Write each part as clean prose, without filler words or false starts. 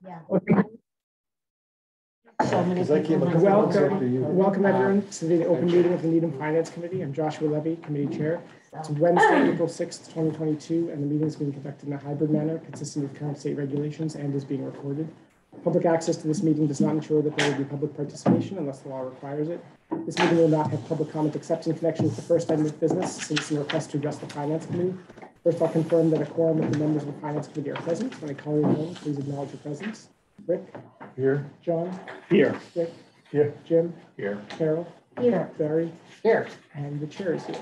Yeah. Welcome everyone to the open meeting of the Needham Finance Committee. I'm Joshua Levy, Committee Chair. It's Wednesday, April 6th, 2022, and the meeting is being conducted in a hybrid manner consistent with current state regulations and is being recorded. Public access to this meeting does not ensure that there will be public participation unless the law requires it. This meeting will not have public comment except in connection with the first item of business, citizen request to address the Finance Committee. First, I'll confirm that a quorum of the members of the Finance Committee are present. When I call your name, please acknowledge your presence. Rick? Here. John? Here. Rick? Here. Jim? Here. Carol? Here. Barry? Here. And the chair is here.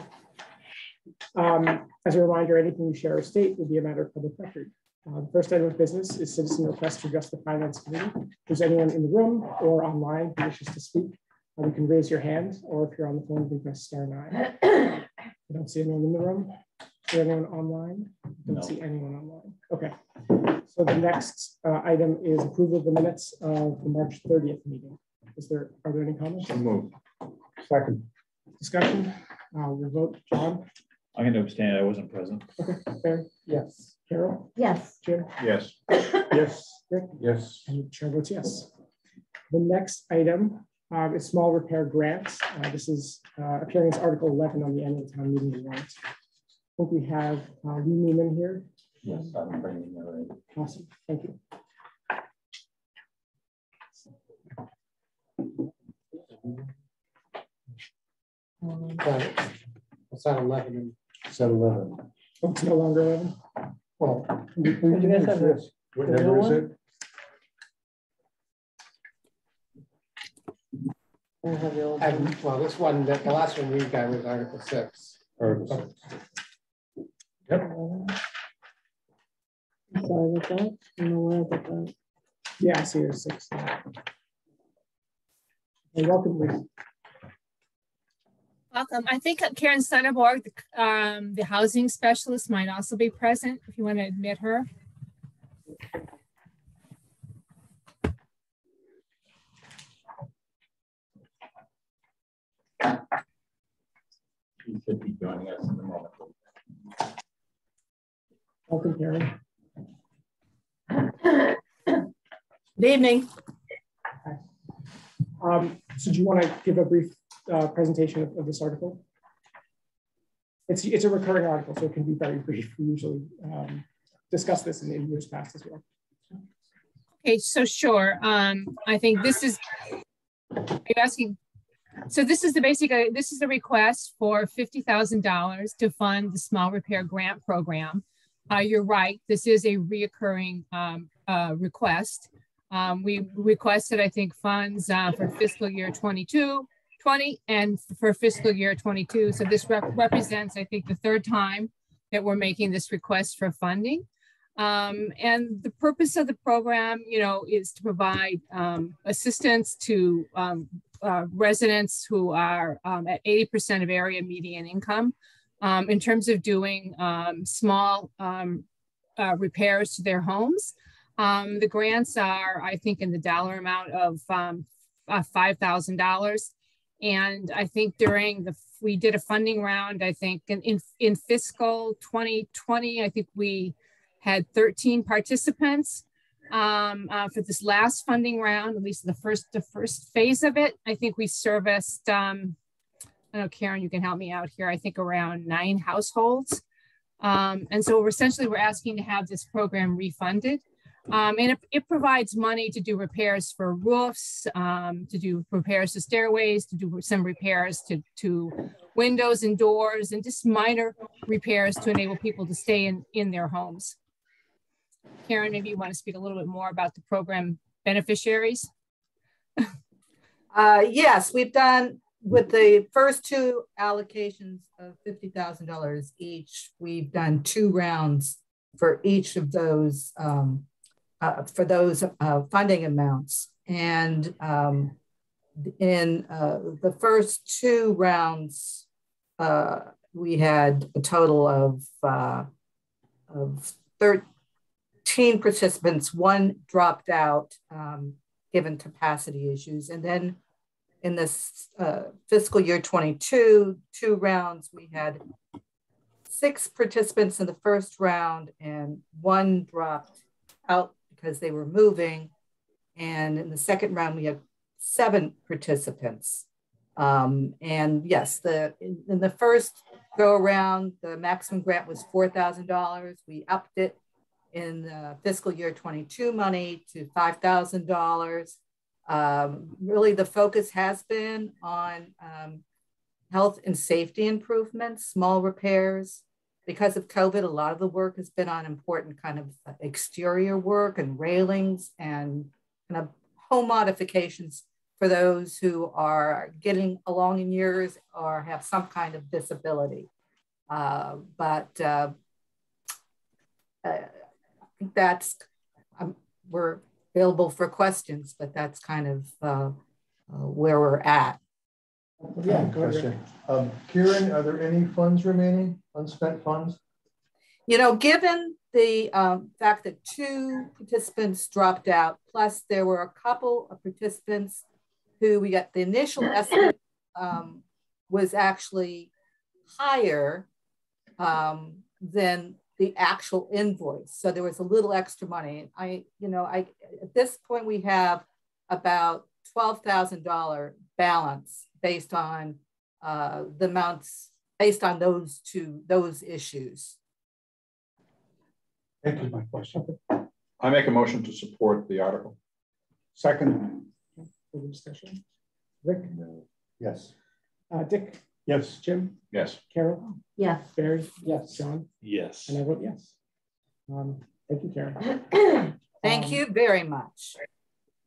As a reminder, anything you share or state will be a matter of public record. The first item of business is citizen request to address the Finance Committee. If there's anyone in the room or online who wishes to speak, you can raise your hand, or if you're on the phone, you can press *9. I don't see anyone in the room. Is there anyone online? I don't see anyone online. Okay. So the next item is approval of the minutes of the March 30th meeting. Are there any comments? Move. Second. Discussion. We'll vote. John? I'm going to abstain. I wasn't present. Okay. Fair. Yes. Carol? Yes. Jim? Yes. Yes. Rick? Yes. And the chair votes yes. The next item is small repair grants. This is appearing as Article 11 on the annual town meeting warrant. I think we have Lee Neiman here. Yes, I'm bringing that in. Awesome. Thank you. It's at 11. It's at 11. Oh, it's no longer 11. Well, you guys have this? What number is it? Well, this one, the last one we got was Article 6. Article 6. Yep. Sorry about that. I'm aware about that. Yeah, I see there's 6. Hey, welcome, Lisa. Welcome. I think Karen Sonnenborg, the housing specialist, might also be present if you want to admit her. She should be joining us in a moment. Welcome, Karen. Good evening. So do you want to give a brief presentation of this article? It's a recurring article, so it can be very brief. We usually discuss this in years past as well. Okay, so sure. I think this is, are you asking? So this is the basic, this is the request for $50,000 to fund the small repair grant program. You're right, this is a reoccurring request. We requested, I think, funds for fiscal year 20 and for fiscal year 22. So this represents, I think, the third time that we're making this request for funding. And the purpose of the program, is to provide assistance to residents who are at 80% of area median income in terms of doing small repairs to their homes. The grants are, I think, in the dollar amount of $5,000. And I think we did a funding round, I think in fiscal 2020, I think we had 13 participants for this last funding round, at least the first phase of it. I think we serviced, I know, Karen, you can help me out here, I think around 9 households. And so we're asking to have this program refunded. And it provides money to do repairs for roofs, to do repairs to stairways, to do some repairs to windows and doors, and just minor repairs to enable people to stay in their homes. Karen, maybe you want to speak a little bit more about the program beneficiaries? Yes, we've done with the first 2 allocations of $50,000 each. We've done 2 rounds for each of those for those funding amounts. And in the first 2 rounds, we had a total of 13 participants. 1 dropped out given capacity issues. And then in this fiscal year 22, 2 rounds, we had 6 participants in the first round and 1 dropped out because they were moving. And in the second round, we had 7 participants. And yes, in the first go around, the maximum grant was $4,000. We upped it in fiscal year 22 money to $5,000. Really, the focus has been on health and safety improvements, small repairs. Because of COVID, a lot of the work has been on important kind of exterior work and railings and kind of home modifications for those who are getting along in years or have some kind of disability. I think that's, we're available for questions, but that's kind of where we're at. Yeah, go ahead. Kieran, are there any funds remaining, unspent funds? You know, given the fact that 2 participants dropped out, plus there were a couple of participants who we got the initial estimate was actually higher than the actual invoice. So there was a little extra money. At this point we have about $12,000 balance based on the amounts based on those issues. Thank you, my question. I make a motion to support the article. Second. Further discussion. Rick? Yes. Dick? Yes. Jim? Yes. Carol? Yes. Barry? Yes. John? Yes. And I vote yes. Thank you, Karen. Thank you very much.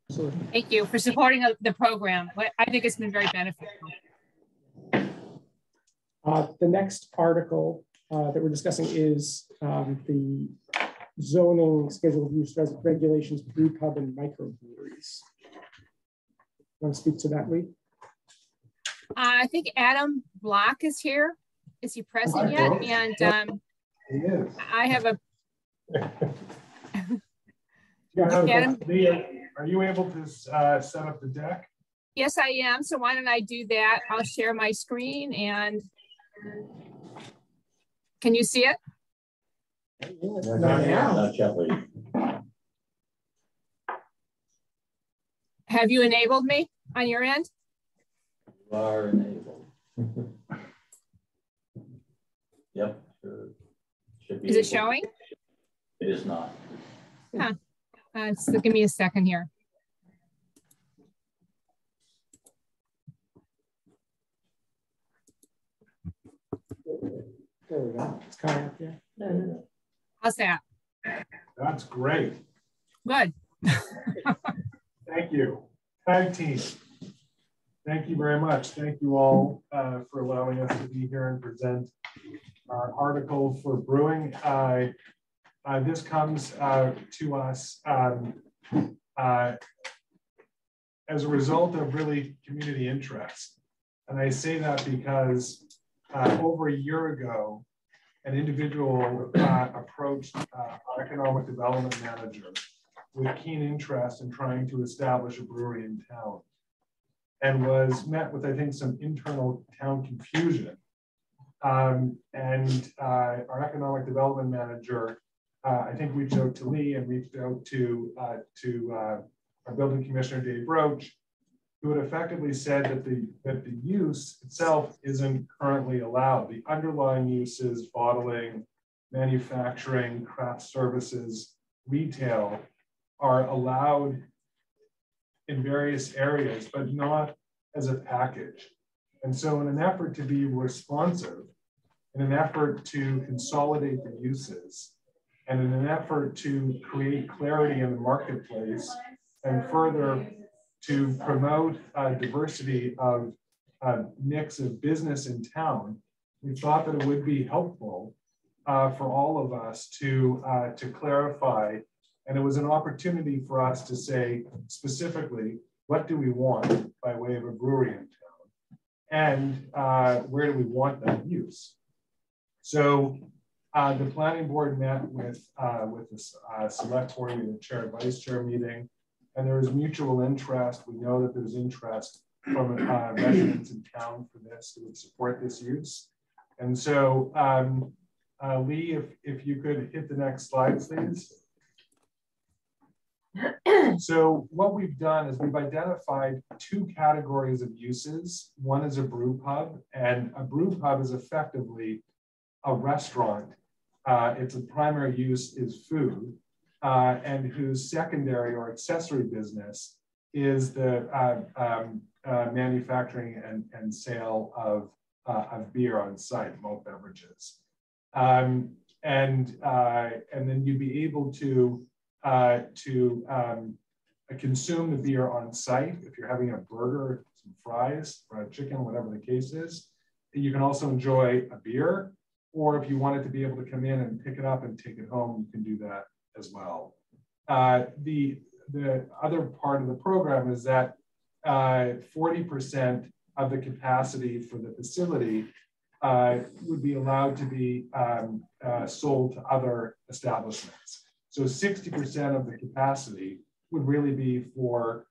Absolutely. Thank you for supporting the program. I think it's been very beneficial. The next article that we're discussing is the zoning schedule of use regulations, brew pub and microbreweries. Want to speak to that, Lee? I think Adam Block is here. Is he present yet? And He is. I have a. Adam, are you able to set up the deck? Yes, I am. So why don't I do that? I'll share my screen and can you see it? Not yet, Lee. Have you enabled me on your end? You are enabled. Yep, sure. Should be. Is it showing? It is not. Huh. So give me a second here. There we go. It's coming up here. How's that? That's great. Good. Thank you. Tag team. Thank you very much. Thank you all for allowing us to be here and present our article for brewing. This comes to us as a result of really community interest. And I say that because over a year ago, an individual approached our economic development manager with keen interest in trying to establish a brewery in town, and was met with, I think, some internal town confusion. And our economic development manager, I think, reached out to Lee and reached out to our building commissioner, Dave Roach, who had effectively said that the use itself isn't currently allowed. The underlying uses, bottling, manufacturing, craft services, retail, are allowed in various areas, but not as a package. And so in an effort to be responsive, in an effort to consolidate the uses, and in an effort to create clarity in the marketplace, and further to promote diversity of mix of business in town, we thought that it would be helpful for all of us to clarify. And it was an opportunity for us to say specifically, what do we want by way of a brewery in town? And where do we want that use? So the planning board met with the select board in the chair and vice chair meeting, and there was mutual interest. We know that there's interest from residents in town for this, who would support this use. And so Lee, if you could hit the next slide, please. So what we've done is we've identified two categories of uses. One is a brew pub, and a brew pub is effectively a restaurant. Its primary use is food, and whose secondary or accessory business is the manufacturing and sale of beer on site, malt beverages. And then you'd be able to consume the beer on site. If you're having a burger, some fries, fried chicken, whatever the case is. You can also enjoy a beer, or if you wanted to be able to come in and pick it up and take it home, you can do that as well. The other part of the program is that 40% of the capacity for the facility would be allowed to be sold to other establishments. So 60% of the capacity would really be for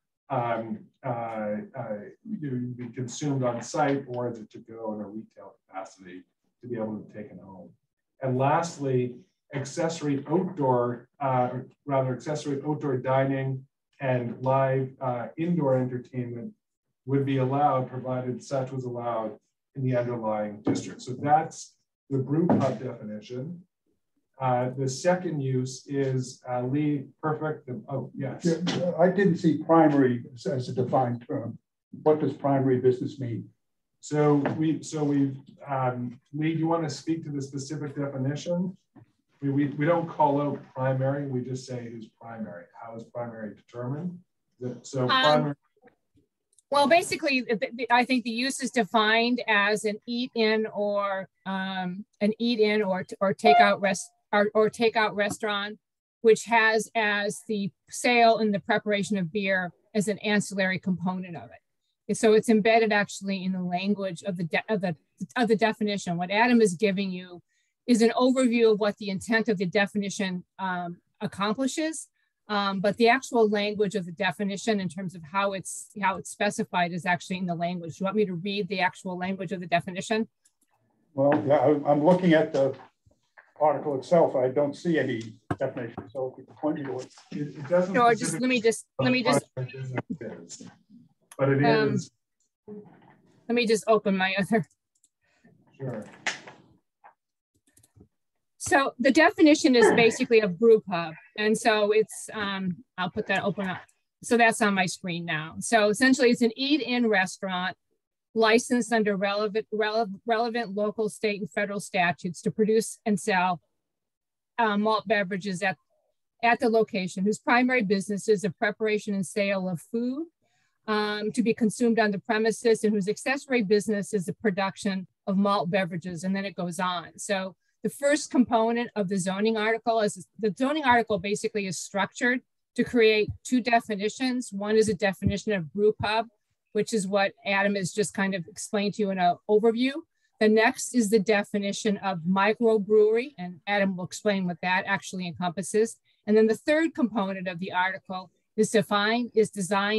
be consumed on site, or is it to go in a retail capacity to be able to take it home. And lastly, accessory outdoor dining and live indoor entertainment would be allowed, provided such was allowed in the underlying district. So that's the brew pub definition. The second use is Lee, perfect. Oh, yes. Yeah, I didn't see primary as a defined term. What does primary business mean? So we've Lee, do you want to speak to the specific definition? We don't call out primary, we just say who's primary. How is primary determined? So primary. Well, basically, I think the use is defined as an eat-in or takeout restaurant, which has as the sale and the preparation of beer as an ancillary component of it. So it's embedded actually in the language of the definition. What Adam is giving you is an overview of what the intent of the definition accomplishes. But the actual language of the definition in terms of how it's specified is actually in the language. Do you want me to read the actual language of the definition? Well, yeah, I'm looking at the article itself. I don't see any definition. So if you can point me to it. It doesn't. No, just let me just. But it is. Let me just open my other. Sure. So the definition is basically a brew pub. And so it's, I'll put that open up. So that's on my screen now. So essentially it's an eat-in restaurant licensed under relevant local, state, and federal statutes to produce and sell malt beverages at the location, whose primary business is the preparation and sale of food to be consumed on the premises, and whose accessory business is the production of malt beverages. And then it goes on. So the first component of the zoning article is the zoning article basically is structured to create two definitions. One is a definition of brew pub, which is what Adam has just kind of explained to you in an overview. The next is the definition of microbrewery, and Adam will explain what that actually encompasses. And then the third component of the article is designed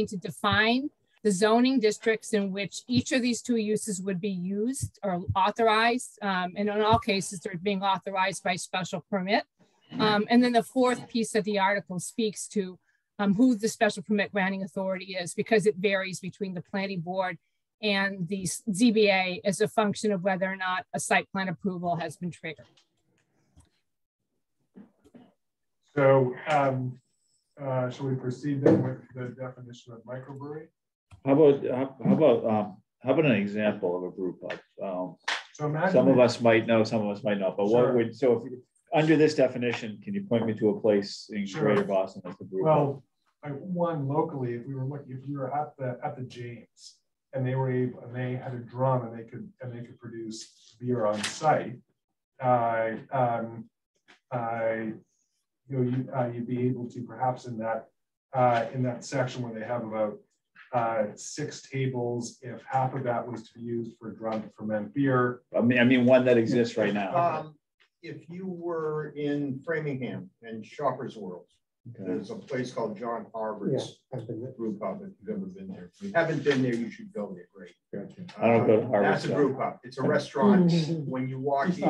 to define the zoning districts in which each of these two uses would be used or authorized. And in all cases, they're being authorized by special permit. And then the fourth piece of the article speaks to who the special permit granting authority is, because it varies between the planning board and the ZBA as a function of whether or not a site plan approval has been triggered. So shall we proceed then with the definition of microbrewery? How about an example of a brew pub? So imagine some of us might know, some of us might not. But sure. what would if under this definition, can you point me to a place in sure. Greater Boston that's the brew pub? Well, one locally, if we were at the James and they were able and they had a drum and they could produce beer on site, you'd be able to perhaps in that section where they have about 6 tables, if half of that was to be used for drum to ferment beer. I mean one that exists right now. If you were in Framingham and Shoppers World, there's a place called John Harvard's brew pub. If you've ever been there, if you haven't been there, you should go there. Great. Gotcha. I don't go to Harvard. That's a brew pub. It's a restaurant. When you walk in,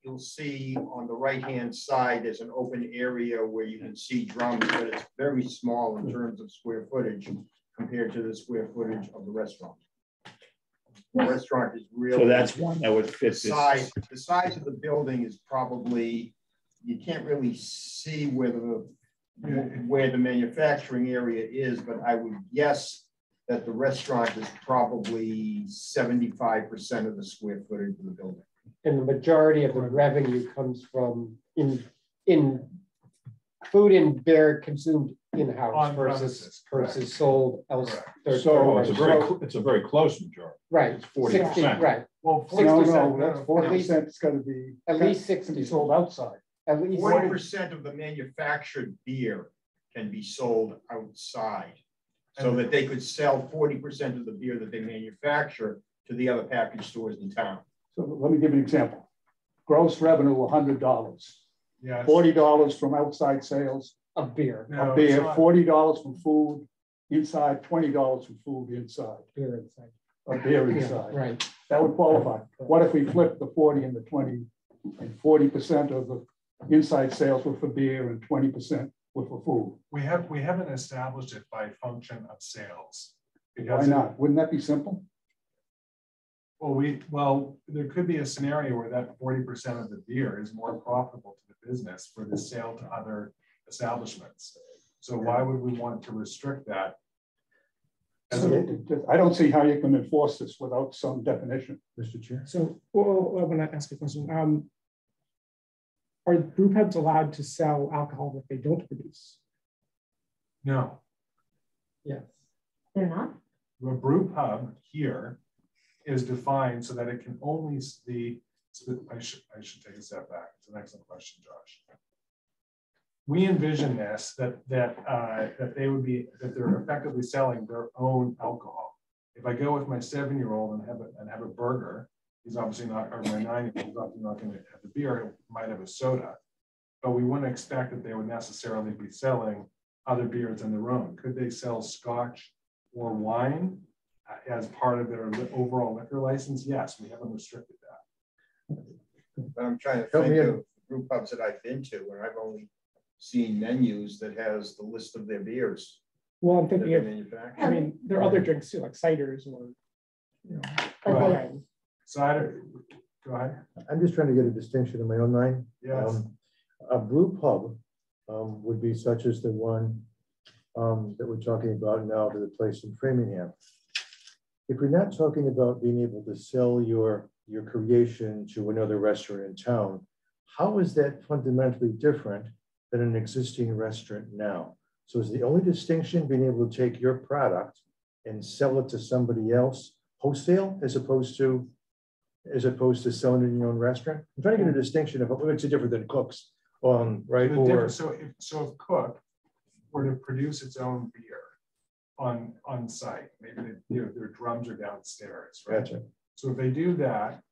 you'll see on the right-hand side, there's an open area where you can see drums, but it's very small in terms of square footage compared to the square footage of the restaurant. The restaurant is really. So that's one that would fit this. The size of the building is probably, you can't really see where the manufacturing area is, but I would guess that the restaurant is probably 75% of the square footage of the building. And the majority of the revenue comes from in food and beer consumed in-house versus sold elsewhere. So it's a very close majority. Right. It's 40%. Right. Well, 40%. That's 40%. It's going to be at least 60 sold outside. At least 40% of the manufactured beer can be sold outside, so that they could sell 40% of the beer that they manufacture to the other package stores in town. So let me give you an example. Gross revenue, $100. Yes. $40 from outside sales of beer. No, of beer, $40 from food inside, $20 from food inside. Beer inside. Of beer inside. Yeah, right. That would qualify. What if we flipped the 40 and the 20, and 40% of the inside sales were for beer and 20% were for food? We haven't established it by function of sales. Why not? Wouldn't that be simple? Well, there could be a scenario where that 40% of the beer is more profitable to the business for the sale to other establishments. So why would we want to restrict that? I don't see how you can enforce this without some definition, Mr. Chair. So, well, I want to ask a question. Are brew pubs allowed to sell alcohol that they don't produce? No. Yes. They're not? The brew pub here is defined so that it can only be, I should take a step back. It's an excellent question, Josh. We envision this, that they're effectively selling their own alcohol. If I go with my 7-year-old and have a burger, he's obviously not, or my 9-year-old, he's obviously not going to have the beer, he might have a soda, but we wouldn't expect that they would necessarily be selling other beers on their own. Could they sell scotch or wine as part of their overall liquor license? Yes, we haven't restricted that. I'm trying to think of brew pubs that I've been to, and I've only seen menus that has the list of their beers. Well, I'm thinking I mean, there are other drinks too, like ciders or, you know. Right. Cider, go ahead. I'm just trying to get a distinction in my own mind. Yes. A brew pub would be such as the one that we're talking about now to the place in Framingham. If we're not talking about being able to sell your creation to another restaurant in town, how is that fundamentally different than an existing restaurant now? So is the only distinction being able to take your product and sell it to somebody else wholesale as opposed to selling it in your own restaurant? I'm trying to get a distinction of what makes it different than Cook's, right? So if Cook were to produce its own beer on site, maybe their drums are downstairs, right? Gotcha. So if they do that,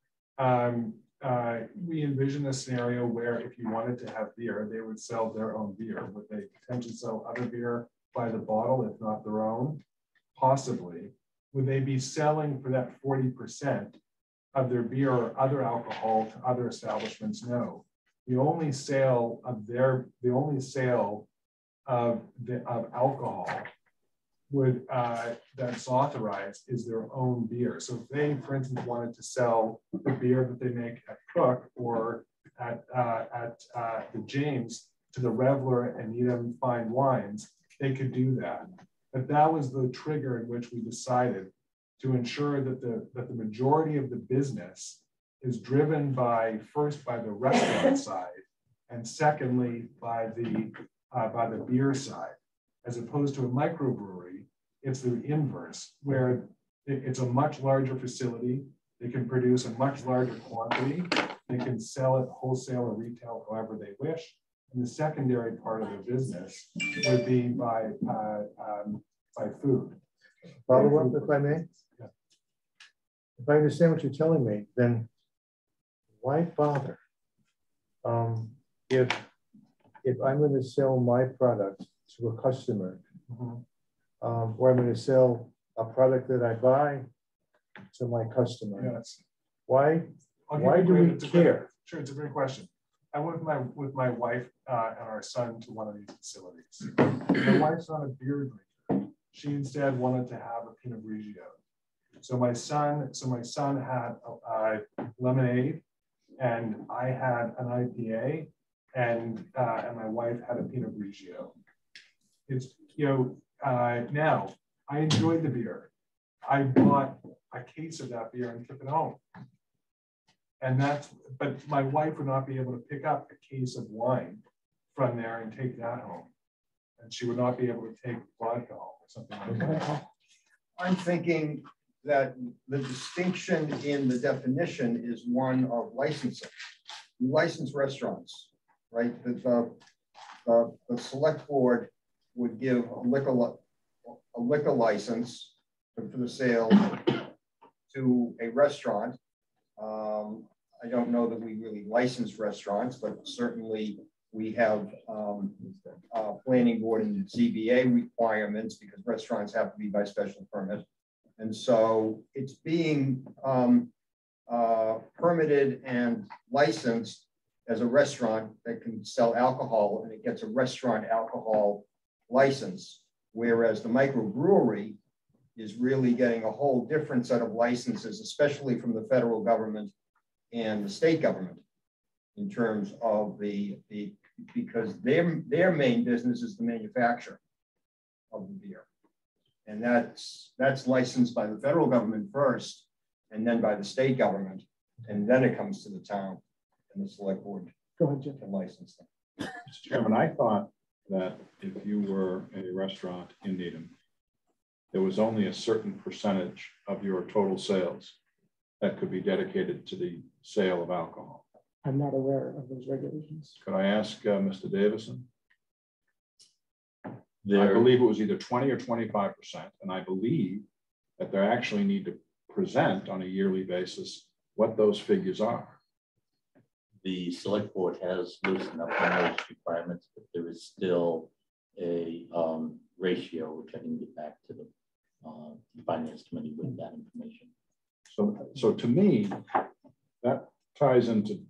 we envision a scenario where if you wanted to have beer, they would sell their own beer. Would they potentially sell other beer by the bottle, if not their own? Possibly. Would they be selling for that 40% of their beer or other alcohol to other establishments? No. The only sale of alcohol that's authorized is their own beer. So if they, for instance, wanted to sell the beer that they make at Cook or at the James to the Reveler and Needham Fine Wines, they could do that. But that was the trigger in which we decided to ensure that the majority of the business is driven by, first by the restaurant side, and secondly by the beer side. As opposed to a microbrewery, it's the inverse, where it's a much larger facility. They can produce a much larger quantity. They can sell it wholesale or retail, however they wish. And the secondary part of the business would be by food. Follow up, if I may. Yeah. If I understand what you're telling me, then why bother? If I'm going to sell my product to a customer, or I'm going to sell a product that I buy to my customer, yes. why do we care? Sure, it's a great question. I went with my wife and our son to one of these facilities. My wife's not a beer drinker. She instead wanted to have a Pinot Grigio. So my son had lemonade, and I had an IPA, and my wife had a Pinot Grigio. It's now I enjoyed the beer. I bought a case of that beer and took it home. And but my wife would not be able to pick up a case of wine from there and take that home. And she would not be able to take vodka home or something like that. I'm thinking that the distinction in the definition is one of licensing. You license restaurants, right? The select board would give a liquor license for the sale to a restaurant. I don't know that we really license restaurants, but certainly we have planning board and ZBA requirements because restaurants have to be by special permit. And so it's being permitted and licensed as a restaurant that can sell alcohol, and it gets a restaurant alcohol license, whereas the microbrewery is really getting a whole different set of licenses, especially from the federal government and the state government, in terms of because their main business is the manufacture of the beer. And that's licensed by the federal government first, and then by the state government, and then it comes to the town and the select board. Go ahead, Jim. To license them. Mr. Chairman, I thought that if you were a restaurant in Needham, there was only a certain percentage of your total sales that could be dedicated to the sale of alcohol. I'm not aware of those regulations. Could I ask Mr. Davison? I believe it was either 20 or 25%, and I believe that they actually need to present on a yearly basis what those figures are. The select board has loosened up on those requirements, but there is still a ratio, which I can get back to the finance committee with that information. So to me, that ties into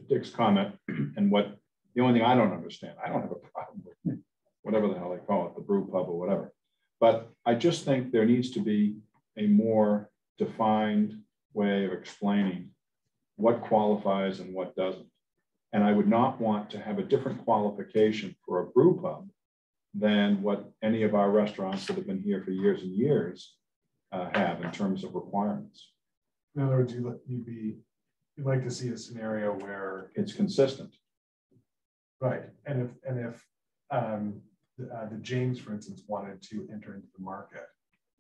Dick's comment and what the only thing I don't understand. I don't have a problem with whatever the hell they call it, the brew pub or whatever. But I just think there needs to be a more defined way of explaining what qualifies and what doesn't. And I would not want to have a different qualification for a brew pub than what any of our restaurants that have been here for years and years have in terms of requirements. In other words, you'd like to see a scenario where it's consistent. Right. And if the James, for instance, wanted to enter into the market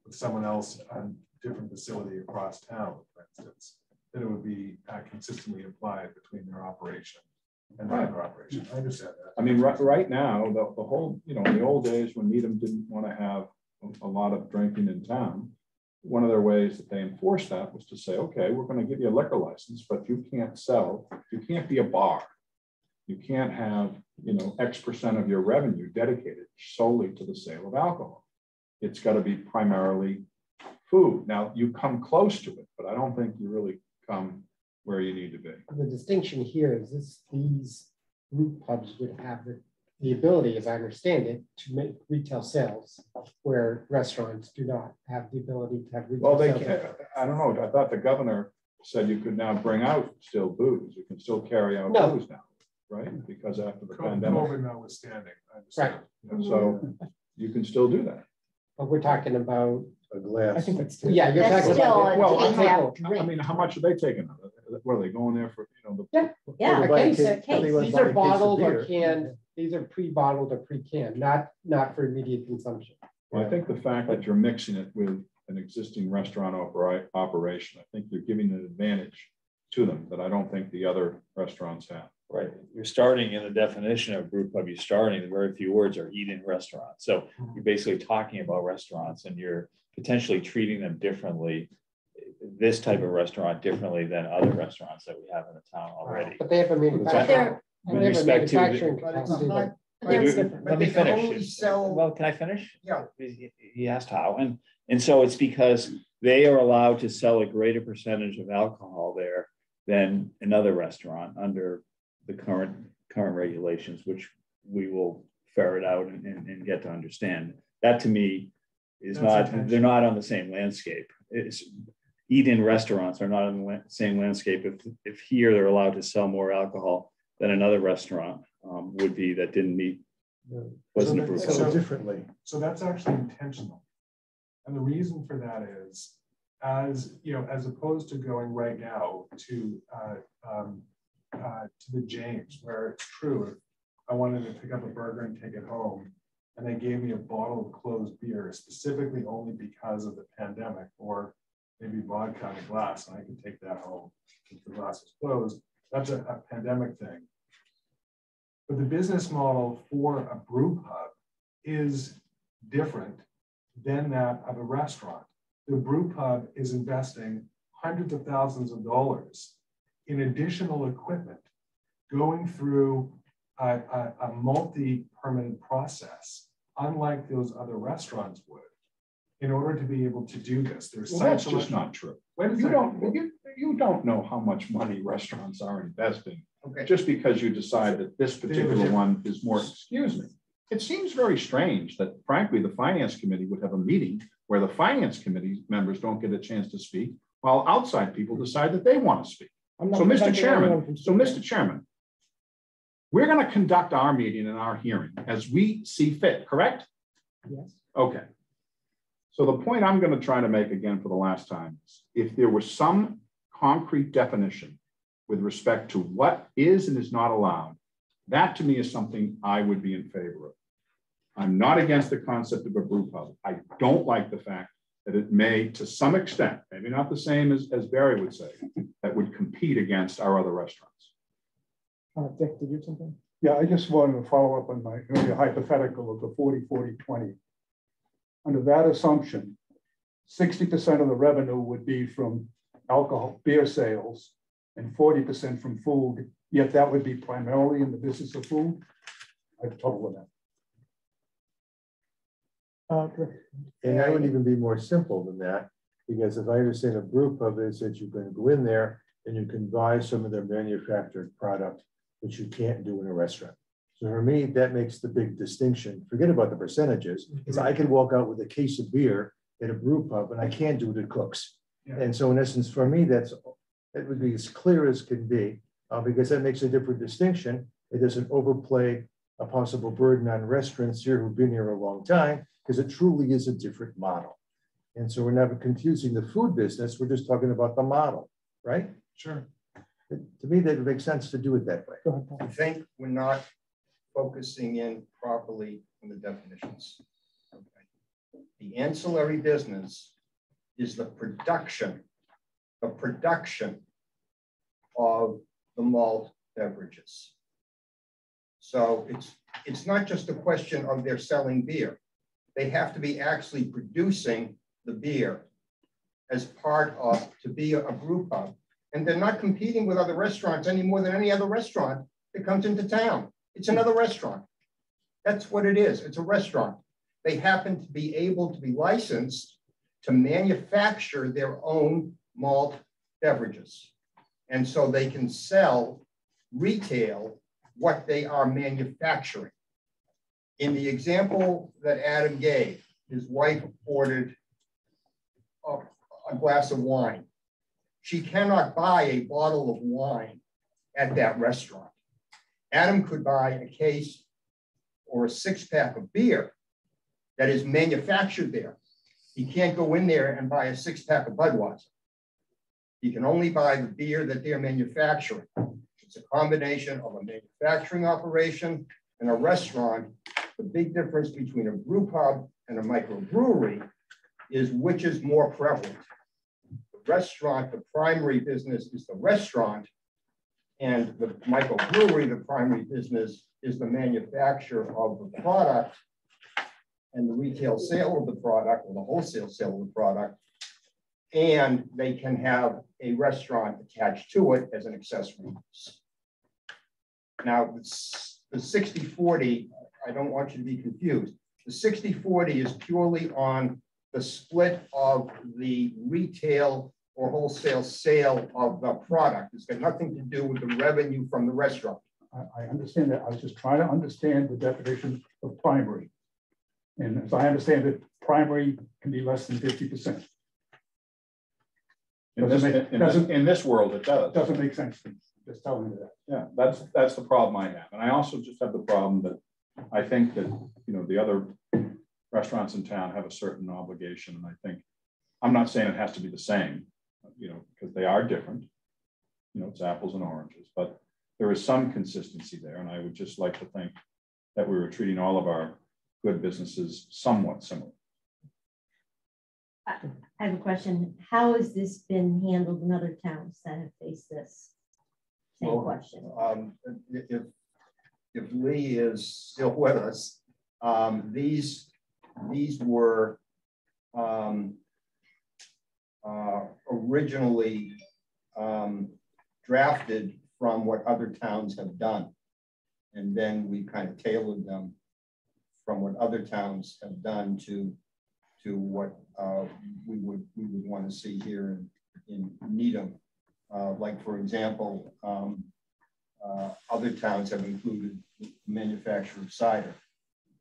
with someone else on a different facility across town, for instance, then it would be consistently applied between their operation and their operation. I understand that. I mean, right now, the whole, in the old days when Needham didn't want to have a lot of drinking in town, one of their ways that they enforced that was to say, okay, we're going to give you a liquor license, but you can't be a bar. You can't have, X percent of your revenue dedicated solely to the sale of alcohol. It's got to be primarily food. Now, you come close to it, but I don't think you really come where you need to be. The distinction here is these brew pubs would have the ability, as I understand it, to make retail sales, where restaurants do not have the ability to have retail sales. Well, they can't. I don't know. I thought the governor said you could now bring out still booze. You can still carry out booze now, right? Because after the pandemic. COVID notwithstanding, I understand. Right. So you can still do that. But we're talking about a glass. I think that's you're talking about. I mean, how much are they taking? What are they going there for? A case. These are bottled or canned. These are pre-bottled or pre-canned, not for immediate consumption. Well, I think the fact that you're mixing it with an existing restaurant operation, I think you're giving an advantage to them that I don't think the other restaurants have. Right. You're starting in the definition of brew pub, you're starting, the very few words are eat-in restaurants. So you're basically talking about restaurants and you're potentially treating them differently, this type of restaurant differently than other restaurants that we have in the town already. But they have a manufacturing. With respect to Let me finish. Well, can I finish? Yeah. He asked how, and so it's because they are allowed to sell a greater percentage of alcohol there than another restaurant under the current regulations, which we will ferret out and get to understand. That to me is they're not on the same landscape. Eat-in restaurants are not on the same landscape. If here they're allowed to sell more alcohol than another restaurant would be that didn't meet, wasn't approved. So differently. So that's actually intentional. And the reason for that is, as opposed to going right now to the James, where it's true, if I wanted to pick up a burger and take it home, and they gave me a bottle of closed beer specifically only because of the pandemic, or maybe vodka in a glass, and I could take that home if the glass is closed. That's a pandemic thing. But the business model for a brew pub is different than that of a restaurant. The brew pub is investing hundreds of thousands of dollars in additional equipment, going through a multi-permanent process, unlike those other restaurants would, in order to be able to do this. Well, that's just not true. You don't know how much money restaurants are investing just because you decide that this particular one is more. Excuse me. It seems very strange that, frankly, the finance committee would have a meeting where the finance committee members don't get a chance to speak, while outside people decide that they want to speak. So, Mr. Chairman, we're going to conduct our meeting and our hearing as we see fit, correct? Yes. Okay. So the point I'm going to try to make again for the last time is, if there was some concrete definition with respect to what is and is not allowed, that to me is something I would be in favor of. I'm not against the concept of a brew pub. I don't like the fact that it may, to some extent, maybe not the same as Barry would say, that would compete against our other restaurants. Dick, did you have something? Yeah, I just wanted to follow up on my earlier hypothetical of the 40-40-20. Under that assumption, 60% of the revenue would be from alcohol, beer sales, and 40% from food, yet that would be primarily in the business of food. I have trouble with that. And that would even be more simple than that, because if I understand a brew pub is that you can go in there and you can buy some of their manufactured product, which you can't do in a restaurant. So for me, that makes the big distinction. Forget about the percentages, because I can walk out with a case of beer at a brew pub and I can't do it at Cook's. Yeah. And so in essence, for me, it would be as clear as can be, because that makes a different distinction. It doesn't overplay a possible burden on restaurants here who've been here a long time, because it truly is a different model. And so we're never confusing the food business. We're just talking about the model, right? Sure. To me, that would make sense to do it that way. I think we're not focusing in properly on the definitions. Okay. The ancillary business is the production of the malt beverages. So it's not just a question of they're selling beer. They have to be actually producing the beer as part of, to be a brew pub. And they're not competing with other restaurants any more than any other restaurant that comes into town. It's another restaurant. That's what it is. It's a restaurant. They happen to be able to be licensed to manufacture their own malt beverages. And so they can sell retail what they are manufacturing. In the example that Adam gave, his wife ordered a glass of wine. She cannot buy a bottle of wine at that restaurant. Adam could buy a case or a 6-pack of beer that is manufactured there. He can't go in there and buy a 6-pack of Budweiser. He can only buy the beer that they're manufacturing. It's a combination of a manufacturing operation and a restaurant. The big difference between a brew pub and a microbrewery is which is more prevalent. The restaurant, the primary business is the restaurant, and the microbrewery, the primary business is the manufacture of the product and the retail sale of the product, or the wholesale sale of the product. And they can have a restaurant attached to it as an accessory. Now, the 60-40, I don't want you to be confused. The 60-40 is purely on the split of the retail or wholesale sale of the product. It's got nothing to do with the revenue from the restaurant. I understand that. I was just trying to understand the definition of primary. And as I understand it, primary can be less than 50%. In this world, it does. Doesn't make sense to me. Just telling you that. Yeah, that's the problem I have. And I also just have the problem that I think that, you know, the other restaurants in town have a certain obligation. And I think, I'm not saying it has to be the same, you know, because they are different. You know, it's apples and oranges, but there is some consistency there. And I would just like to think that we were treating all of our good businesses somewhat similar. I have a question. How has this been handled in other towns that have faced this same question? If Lee is still with us, these were originally drafted from what other towns have done, and then we kind of tailored them from what other towns have done to what we would want to see here in Needham. Like, for example, other towns have included manufactured cider,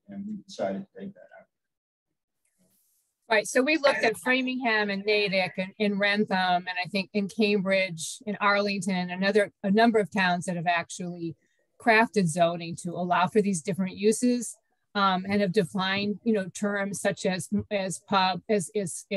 and we decided to take that out. Right, so we looked at Framingham and Natick and in Rentham, and I think in Cambridge, in Arlington, a number of towns that have actually crafted zoning to allow for these different uses. And have defined, you know, terms such as pub, as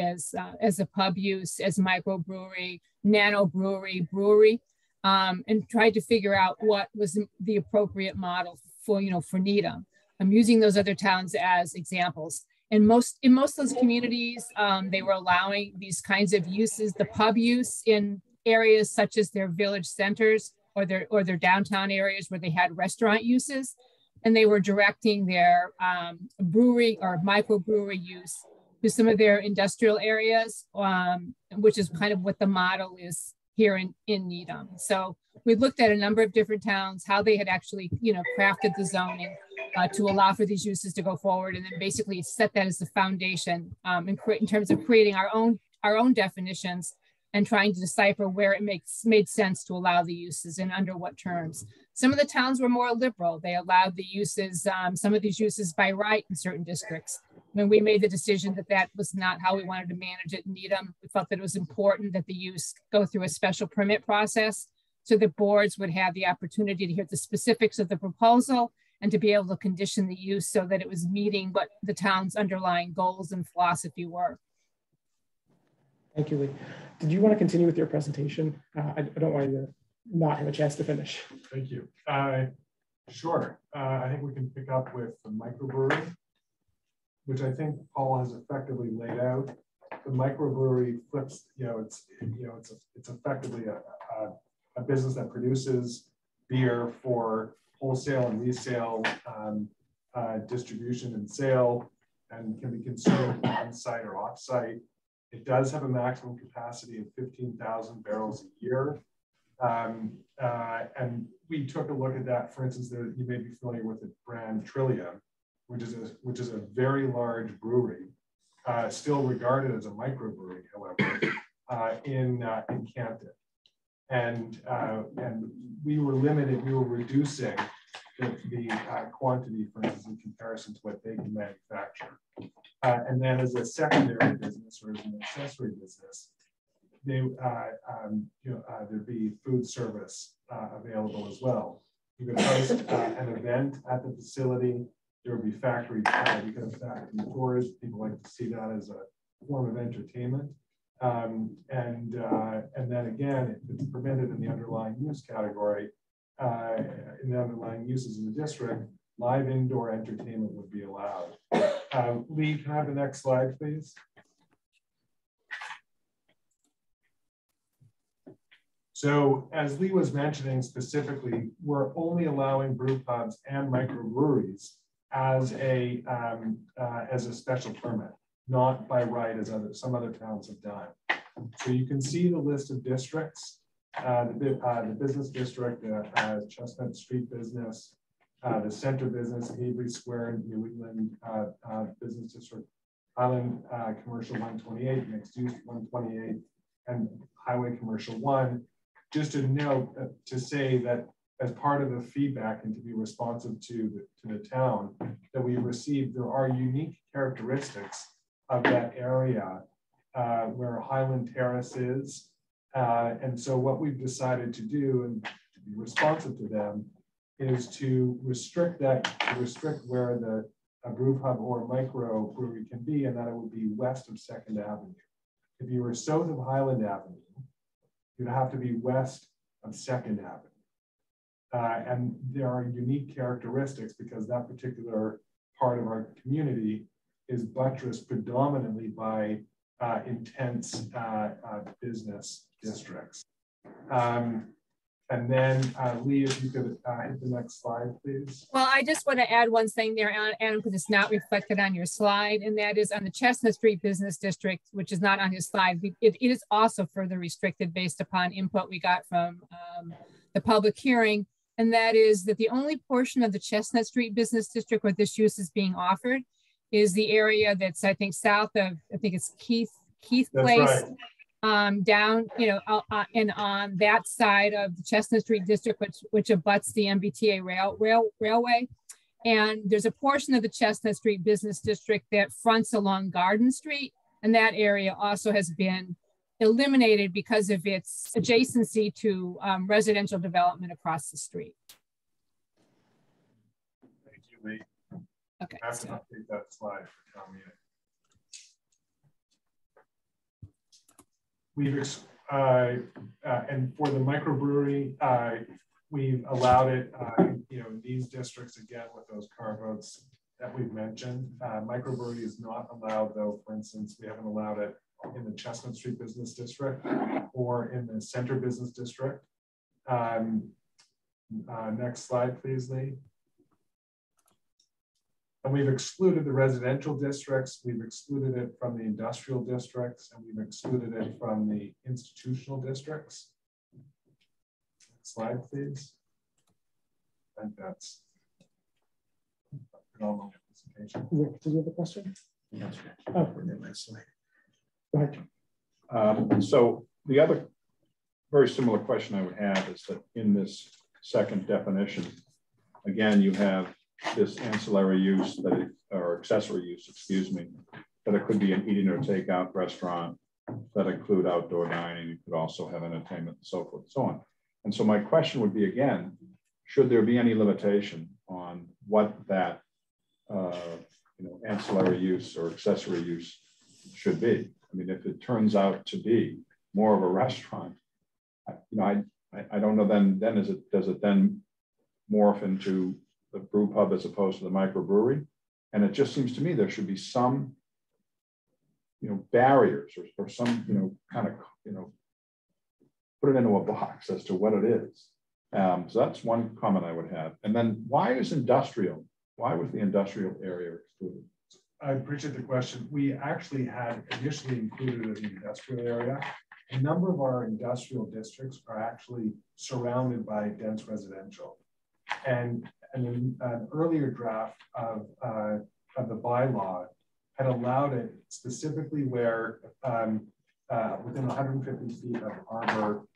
a pub use, as microbrewery, nano brewery, brewery, and tried to figure out what was the appropriate model for, you know, for Needham. I'm using those other towns as examples. And in most of those communities, they were allowing these kinds of uses, the pub use in areas such as their village centers or their downtown areas where they had restaurant uses. And they were directing their brewery or microbrewery use to some of their industrial areas, which is kind of what the model is here in Needham. So we looked at a number of different towns, how they had actually, you know, crafted the zoning to allow for these uses to go forward, and then basically set that as the foundation in terms of creating our own definitions and trying to decipher where it made sense to allow the uses and under what terms. Some of the towns were more liberal. They allowed the uses, some of these uses by right in certain districts. When we made the decision that that was not how we wanted to manage it in Needham, we felt that it was important that the use go through a special permit process so that boards would have the opportunity to hear the specifics of the proposal and to be able to condition the use so that it was meeting what the town's underlying goals and philosophy were. Thank you, Lee. Did you want to continue with your presentation? I don't want you to not have a chance to finish. Thank you. Sure. I think we can pick up with the microbrewery, which I think Paul has effectively laid out. The microbrewery flips, it's effectively a business that produces beer for wholesale and resale distribution and sale, and can be consumed on-site or off-site. It does have a maximum capacity of 15,000 barrels a year. And we took a look at that. For instance, you may be familiar with the brand Trillium, which is a very large brewery, still regarded as a microbrewery, however, in Campton. And we were limited, we were reducing the quantity, for instance, in comparison to what they can manufacture. And then as a secondary business or as an accessory business, there'd be food service available as well. You could host an event at the facility. There would be factory tours. People like to see that as a form of entertainment. And then again, if it's permitted in the underlying use category, in the underlying uses in the district, live indoor entertainment would be allowed. Lee, can I have the next slide, please? So as Lee was mentioning specifically, we're only allowing brew pubs and microbreweries as a special permit, not by right as some other towns have done. So you can see the list of districts. The business district, Chestnut Street business, the center business, Avery Square, New England business district, Island commercial 128, mixed use 128, and Highway Commercial 1. Just a note to say that as part of the feedback and to be responsive to the town that we received, there are unique characteristics of that area where Highland Terrace is. And so what we've decided to do and to be responsive to them is to restrict where a brew pub or micro brewery can be, and that it would be west of 2nd Avenue. If you were south of Highland Avenue, you'd have to be west of 2nd Avenue. And there are unique characteristics because that particular part of our community is buttressed predominantly by intense business districts. And then Lee, if you could hit the next slide, please. Well, I just want to add one thing there, Adam, because it's not reflected on your slide, and that is on the Chestnut Street Business District, which is not on his slide. It is also further restricted based upon input we got from the public hearing, and that is that the only portion of the Chestnut Street Business District where this use is being offered is the area that's, I think, south of, I think it's Keith Place. Right. Down, and on that side of the Chestnut Street District, which abuts the MBTA railway. And there's a portion of the Chestnut Street Business District that fronts along Garden Street. And that area also has been eliminated because of its adjacency to residential development across the street. Thank you, Lee. Okay. I have to update that slide for town meeting. And for the microbrewery, we've allowed it, in these districts again with those carve outs that we've mentioned. Microbrewery is not allowed, though. For instance, we haven't allowed it in the Chestnut Street Business District or in the Center Business District. Next slide, please, Lee. And we've excluded the residential districts, we've excluded it from the industrial districts, and we've excluded it from the institutional districts. Next slide, please. I think that's phenomenal presentation. Rick, did you have a question? Yes. Oh, next slide. Go ahead. So the other very similar question I would have is that in this second definition, again, you have this ancillary use or accessory use, excuse me, that it could be an eating or takeout restaurant that include outdoor dining. You could also have entertainment and so forth and so on. And so my question would be, again, should there be any limitation on what that ancillary use or accessory use should be? I mean, if it turns out to be more of a restaurant, I don't know, then does it then morph into the brew pub as opposed to the microbrewery? And it just seems to me there should be some, barriers or some, put it into a box as to what it is. So that's one comment I would have. And then why was the industrial area excluded? I appreciate the question. We actually had initially included it in the industrial area. A number of our industrial districts are actually surrounded by dense residential. And an earlier draft of the bylaw had allowed it specifically where within 150 feet of Arbor,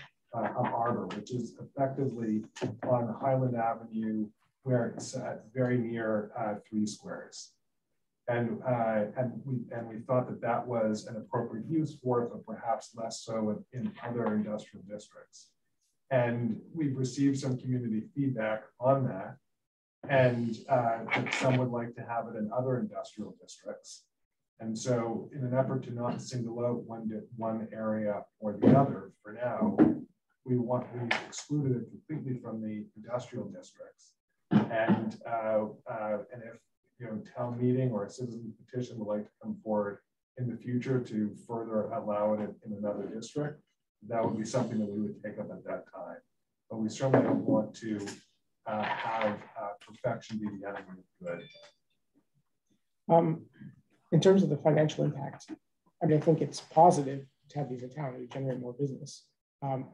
which is effectively on Highland Avenue, where it's very near 3 Squares. And we thought that was an appropriate use for it, but perhaps less so in other industrial districts. And we've received some community feedback on that. And some would like to have it in other industrial districts. And so in an effort to not single out one area or the other for now, we've excluded it completely from the industrial districts. And if town meeting or a citizen petition would like to come forward in the future to further allow it in another district, that would be something that we would take up at that time. But we certainly don't want to have perfection be the enemy of good. In terms of the financial impact, I mean, I think it's positive to have these in town to generate more business.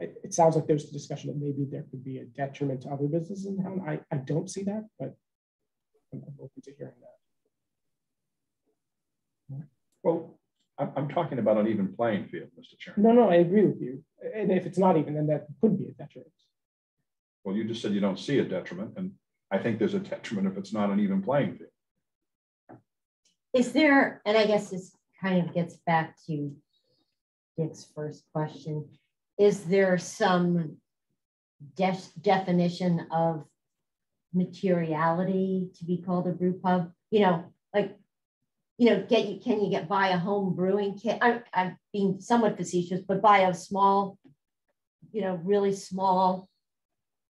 It sounds like there's a discussion that maybe there could be a detriment to other businesses in town. I don't see that, but I'm open to hearing that. Well, I'm talking about an even playing field, Mr. Chairman. No, I agree with you. And if it's not even, then that could be a detriment. Well, you just said you don't see a detriment, and I think there's a detriment if it's not an even playing field. Is there, and I guess this kind of gets back to Dick's first question, is there some definition of materiality to be called a brew pub? You know, like, you know, can you buy a home brewing kit? I'm being somewhat facetious, but buy a small, you know, really small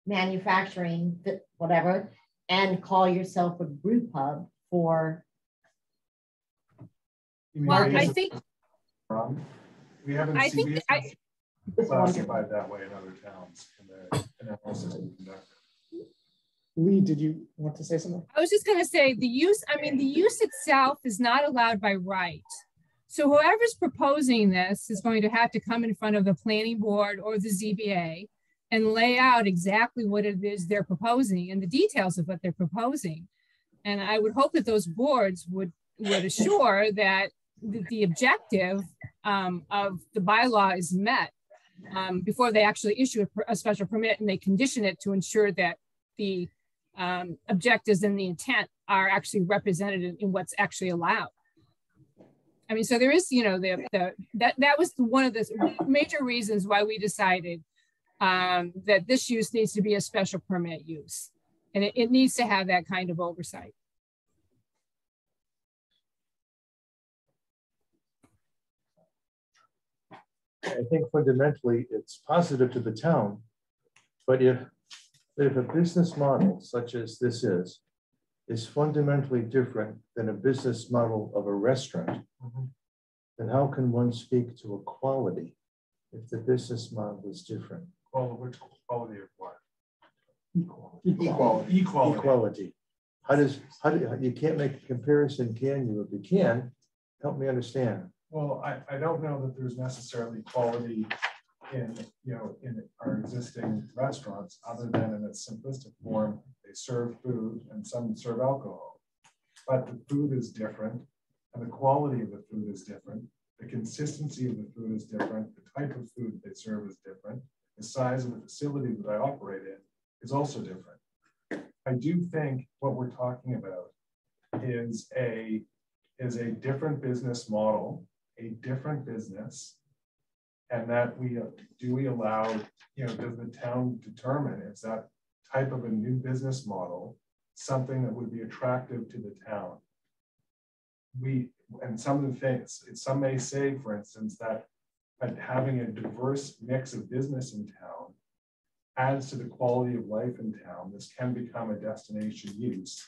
manufacturing, whatever, and call yourself a brew pub for. Well, I think we haven't I seen think it classified that way in other towns in the analysis we conducted. Lee, did you want to say something? I was just going to say the use, I mean, the use itself is not allowed by right. So whoever's proposing this is going to have to come in front of the planning board or the ZBA and lay out exactly what it is they're proposing and the details of what they're proposing. And I would hope that those boards would assure that the objective of the bylaw is met before they actually issue a special permit, and they condition it to ensure that the objectives and the intent are actually represented in what's actually allowed. I mean, so there is, you know, that was one of the major reasons why we decided that this use needs to be a special permit use, and it needs to have that kind of oversight. I think fundamentally it's positive to the town, but if a business model such as this is fundamentally different than a business model of a restaurant, then how can one speak to equality if the business model is different? Which quality of what? Equality. Equality. How do you can't make a comparison, can you? If you can, help me understand. Well, I don't know that there's necessarily quality in our existing restaurants, other than in its simplistic form, they serve food and some serve alcohol. But the food is different, and the quality of the food is different. The consistency of the food is different. The type of food they serve is different. The size of the facility that I operate in is also different. I do think what we're talking about is a different business model, a different business, and that we allow, does the town determine is that type of a new business model something that would be attractive to the town? And some of the things, some may say, for instance, that having a diverse mix of business in town adds to the quality of life in town. This can become a destination use,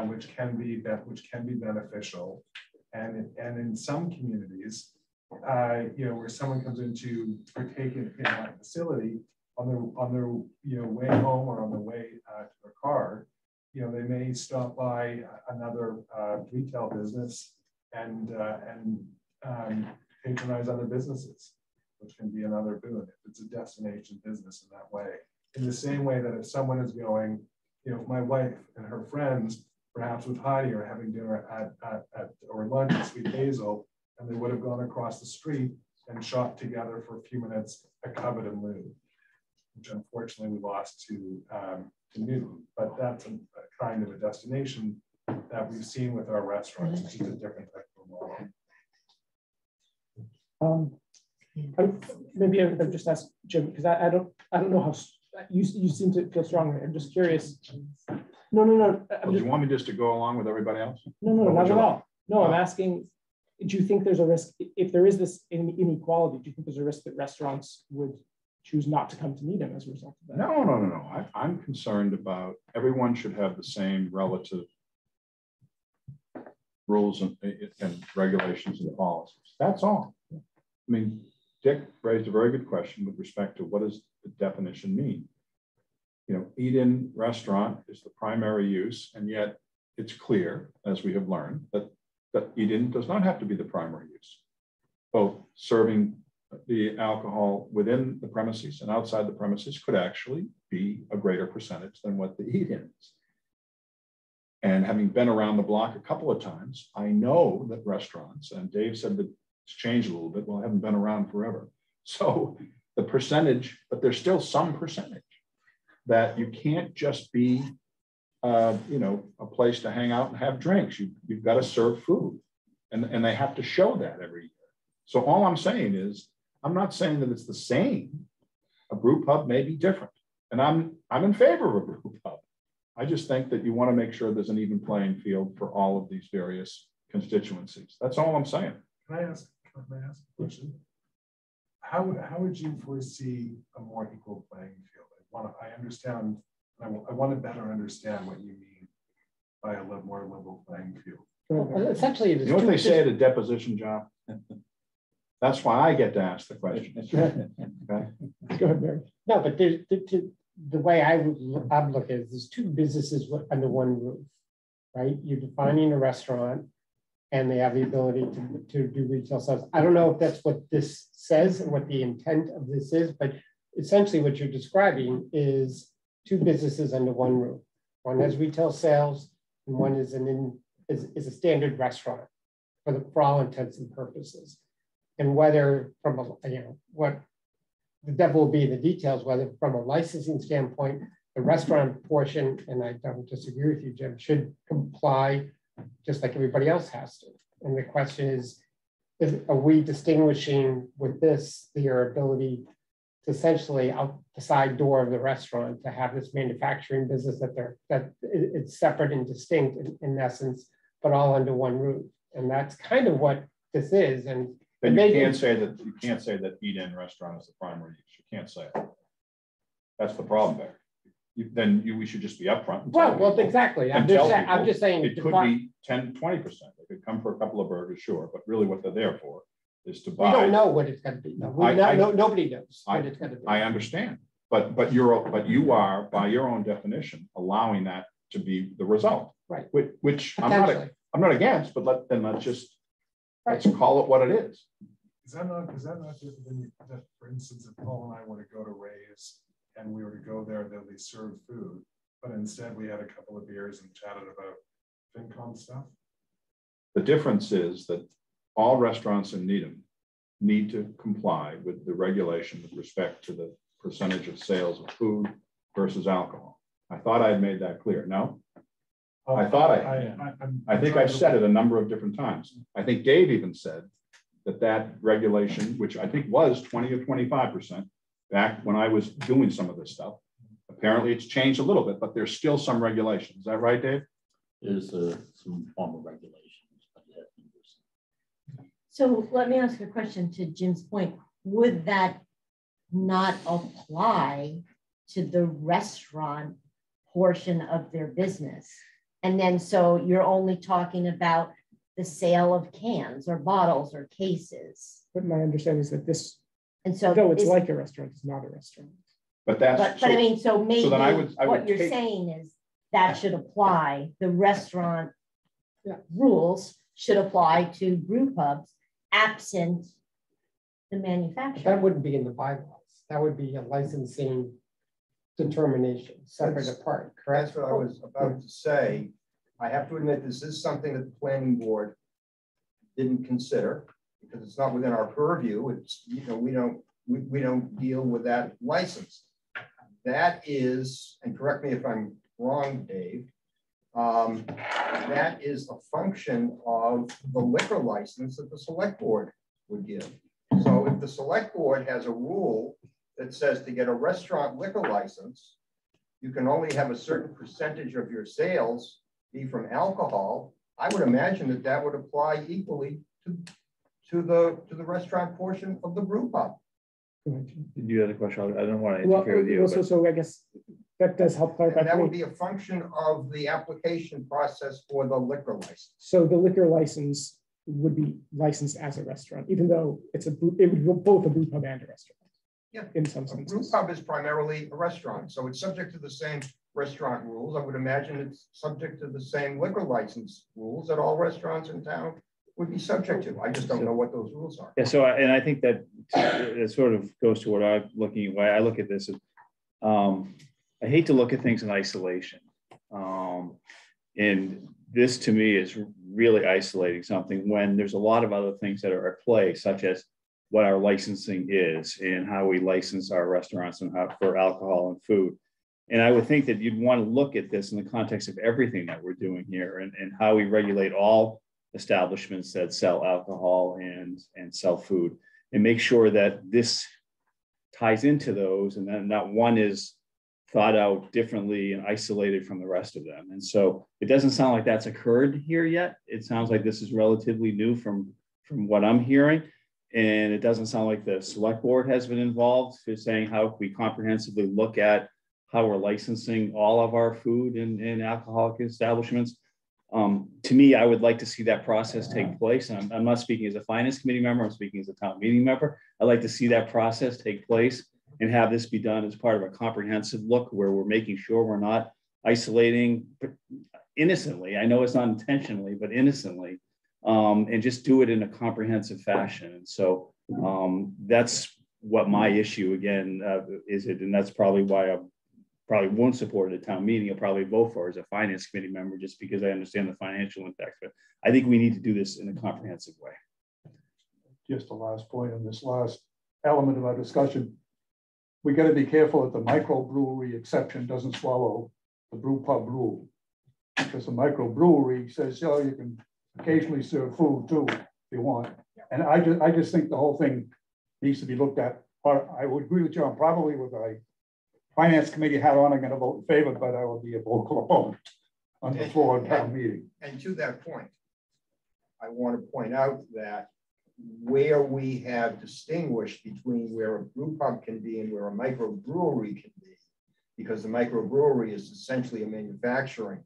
which can be beneficial. And in some communities, where someone comes in to partake in that facility on their way home or on their way to their car, they may stop by another retail business and patronize other businesses, which can be another boon if it's a destination business in that way. In the same way that if someone is going, if my wife and her friends, perhaps with Heidi, are having dinner or lunch at Sweet Basil, and they would have gone across the street and shopped together for a few minutes at Covet and Lou, which unfortunately we lost to Newton. But that's a kind of a destination that we've seen with our restaurants. It's just a different type of model. Maybe I'll just ask Jim, because I don't know how you seem to feel strongly. I'm just curious. No. Do you want me just to go along with everybody else? No, not at all. No, I'm asking, do you think there's a risk, if there is this inequality, do you think there's a risk that restaurants would choose not to come to Needham as a result of that? No. I'm concerned about everyone should have the same relative rules and regulations and policies. That's all. I mean, Dick raised a very good question with respect to what does the definition mean? Eat-in restaurant is the primary use, and yet it's clear, as we have learned, that eat-in does not have to be the primary use. Both serving the alcohol within the premises and outside the premises could actually be a greater percentage than what the eat-in is. And having been around the block a couple of times, I know that restaurants, and Dave said that It's changed a little bit. Well, I haven't been around forever. So the percentage, but there's still some percentage that you can't just be, you know, a place to hang out and have drinks. You've got to serve food, and they have to show that every year. So all I'm saying is, I'm not saying that it's the same. A brew pub may be different, and I'm in favor of a brew pub. I just think that you want to make sure there's an even playing field for all of these various constituencies. That's all I'm saying. Can I ask a question? How would you foresee a more equal playing field? I understand. I want to better understand what you mean by a more level playing field. Well, essentially, you know what they say at a deposition, John? That's why I get to ask the question. Okay. Go ahead, Mary. No, but there's the way I'm looking at it, there's two businesses under one roof, right? You're defining a restaurant, and they have the ability to do retail sales. I don't know if that's what this says and what the intent of this is, but essentially what you're describing is two businesses under one roof. One has retail sales, and one is is a standard restaurant for all intents and purposes. And whether from a, you know, what the devil will be in the details, whether from a licensing standpoint, the restaurant portion, and I don't disagree with you, Jim, should comply just like everybody else has to. And the question is are we distinguishing with this your ability to essentially out the side door of the restaurant to have this manufacturing business that it's separate and distinct in essence, but all under one roof? And that's kind of what this is. And then you can't say that eat-in restaurant is the primary use. You can't say it. That's the problem there. We should just be upfront. Well, exactly. I'm just saying it could be 10, 20%. They could come for a couple of burgers, sure, but really what they're there for is to buy. We don't know what it's going to be. No, nobody knows what it's going to be. I understand, but you are by your own definition allowing that to be the result, right? Which I'm not against, but let's call it what it is. Is that not different than that? For instance, if Paul and I were to go to Ray's and we were to go there, they serve food, but instead we had a couple of beers and chatted about FinCom stuff. The difference is that all restaurants in Needham need to comply with the regulation with respect to the percentage of sales of food versus alcohol. I thought I had made that clear. No? I thought I think I've said it a number of different times. I think Dave even said that regulation, which I think was 20 or 25% back when I was doing some of this stuff, apparently it's changed a little bit, but there's still some regulation. Is that right, Dave? There's some form of regulations. So let me ask a question to Jim's point. Would that not apply to the restaurant portion of their business? And then so you're only talking about the sale of cans or bottles or cases. But my understanding is that this, and so though it's like a restaurant, it's not a restaurant. But I mean, so maybe what you're saying is that should apply. The restaurant rules should apply to brew pubs absent the manufacturer. That wouldn't be in the bylaws. That would be a licensing determination, separate apart, correct? That's what I was about to say. I have to admit, this is something that the planning board didn't consider because it's not within our purview. It's, you know, we don't deal with that license. That is, and correct me if I'm wrong, Dave, that is a function of the liquor license that the select board would give. So if the select board has a rule that says to get a restaurant liquor license, you can only have a certain percentage of your sales be from alcohol, I would imagine that would apply equally to the restaurant portion of the brew pub. You had a question. I don't want to interfere with you. So I guess that does help clarify. And that would be a function of the application process for the liquor license. So the liquor license would be licensed as a restaurant, even though it would be both a brew pub and a restaurant. Yeah, in some sense. A brew pub is primarily a restaurant, so it's subject to the same restaurant rules. I would imagine it's subject to the same liquor license rules that all restaurants in town would be subject to. I just don't know what those rules are. Yeah, so and I think that it sort of goes to what I'm looking at. Why I look at this is, I hate to look at things in isolation. And this to me is really isolating something when there's a lot of other things that are at play, such as what our licensing is and how we license our restaurants and how, for alcohol and food. And I would think that you'd want to look at this in the context of everything that we're doing here and how we regulate all establishments that sell alcohol and sell food, and make sure that this ties into those, and then that one is thought out differently and isolated from the rest of them. And so it doesn't sound like that's occurred here yet. It sounds like this is relatively new from what I'm hearing. And it doesn't sound like the select board has been involved for saying how we comprehensively look at how we're licensing all of our food in alcoholic establishments. To me, I would like to see that process take place. And I'm not speaking as a finance committee member, I'm speaking as a town meeting member. I'd like to see that process take place and have this be done as part of a comprehensive look where we're making sure we're not isolating innocently. I know it's not intentionally, but innocently, and just do it in a comprehensive fashion. And so that's what my issue again is it, and that's probably why I probably won't support it at town meeting. I'll probably vote for it as a finance committee member just because I understand the financial impact. But I think we need to do this in a comprehensive way. Just the last point on this last element of our discussion. We got to be careful that the microbrewery exception doesn't swallow the brew pub rule, because the microbrewery says, oh, you can occasionally serve food too if you want. And I just think the whole thing needs to be looked at. I would agree with John, probably with a finance committee hat on, I'm going to vote in favor, but I will be a vocal opponent on the floor of town meeting. And to that point, I want to point out that where we have distinguished between where a brew pub can be and where a microbrewery can be, because the microbrewery is essentially a manufacturing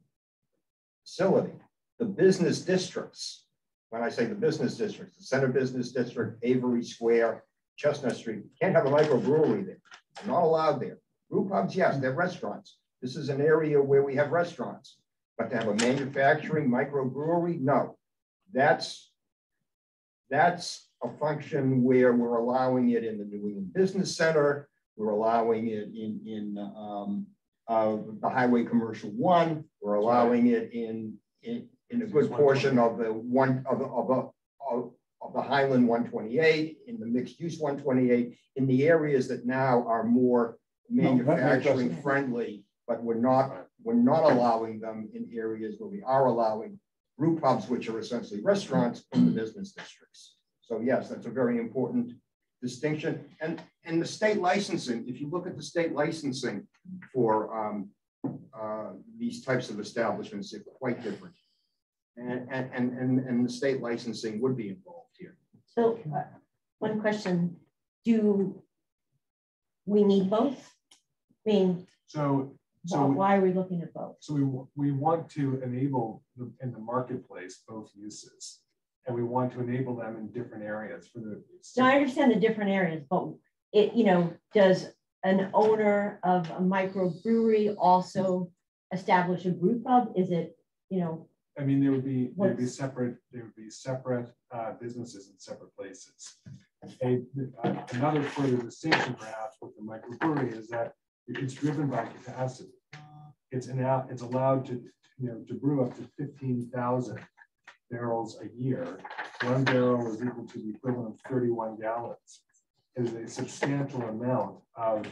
facility. The business districts, when I say the business districts, the Center Business District, Avery Square, Chestnut Street, can't have a microbrewery there. They're not allowed there. Brew pubs, yes, they're restaurants. This is an area where we have restaurants, but to have a manufacturing microbrewery, no. That's a function where we're allowing it in the New England Business Center. We're allowing it in the Highway Commercial 1. We're allowing it in a good portion of the Highland 128, in the mixed use 128, in the areas that now are more manufacturing friendly, but we're not allowing them in areas where we are allowing brew pubs, which are essentially restaurants, in the business districts. So yes, that's a very important distinction. And the state licensing, if you look at the state licensing for these types of establishments, they're quite different. And the state licensing would be involved here. So one question, do we need both? I mean, so why are we looking at both? So we want to enable in the marketplace both uses, and we want to enable them in different areas for the. So I understand the different areas, but it, does an owner of a microbrewery also establish a brew pub? Is it, I mean, there would be separate businesses in separate places. Another further distinction, perhaps, with the microbrewery is that it's driven by capacity. It's allowed to brew up to 15,000 barrels a year. One barrel is equal to the equivalent of 31 gallons. It is a substantial amount of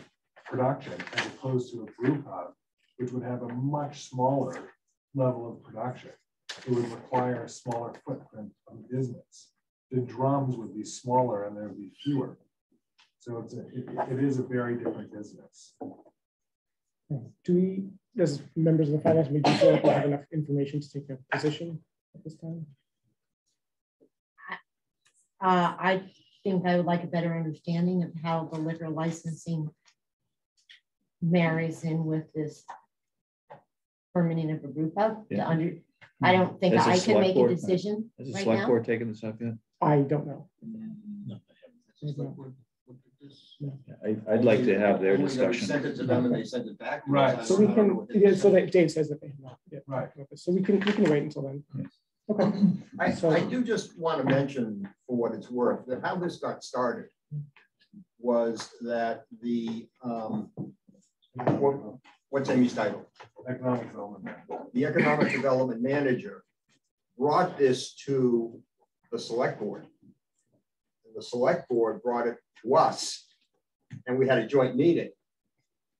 production as opposed to a brew pub, which would have a much smaller level of production. It would require a smaller footprint of business. The drums would be smaller and there would be fewer. So it is a very different business. Do we, as members of the finance committee, do you feel like we have enough information to take a position at this time? I think I would like a better understanding of how the liquor licensing marries in with this permitting of a brew pub. Yeah. I don't think I can make a decision Is the right select now. board taking this up yet? I don't know. I'd like to have their Only discussion. Send it to them and they send it back. Right. So we can, so that Dave says that they have not yet. Right. So we can wait until then. Okay. I do just want to mention, for what it's worth, that how this got started was that the What's Amy's title? Economic Development Manager. The Economic Development Manager brought this to the Select Board. And the Select Board brought it to us, and we had a joint meeting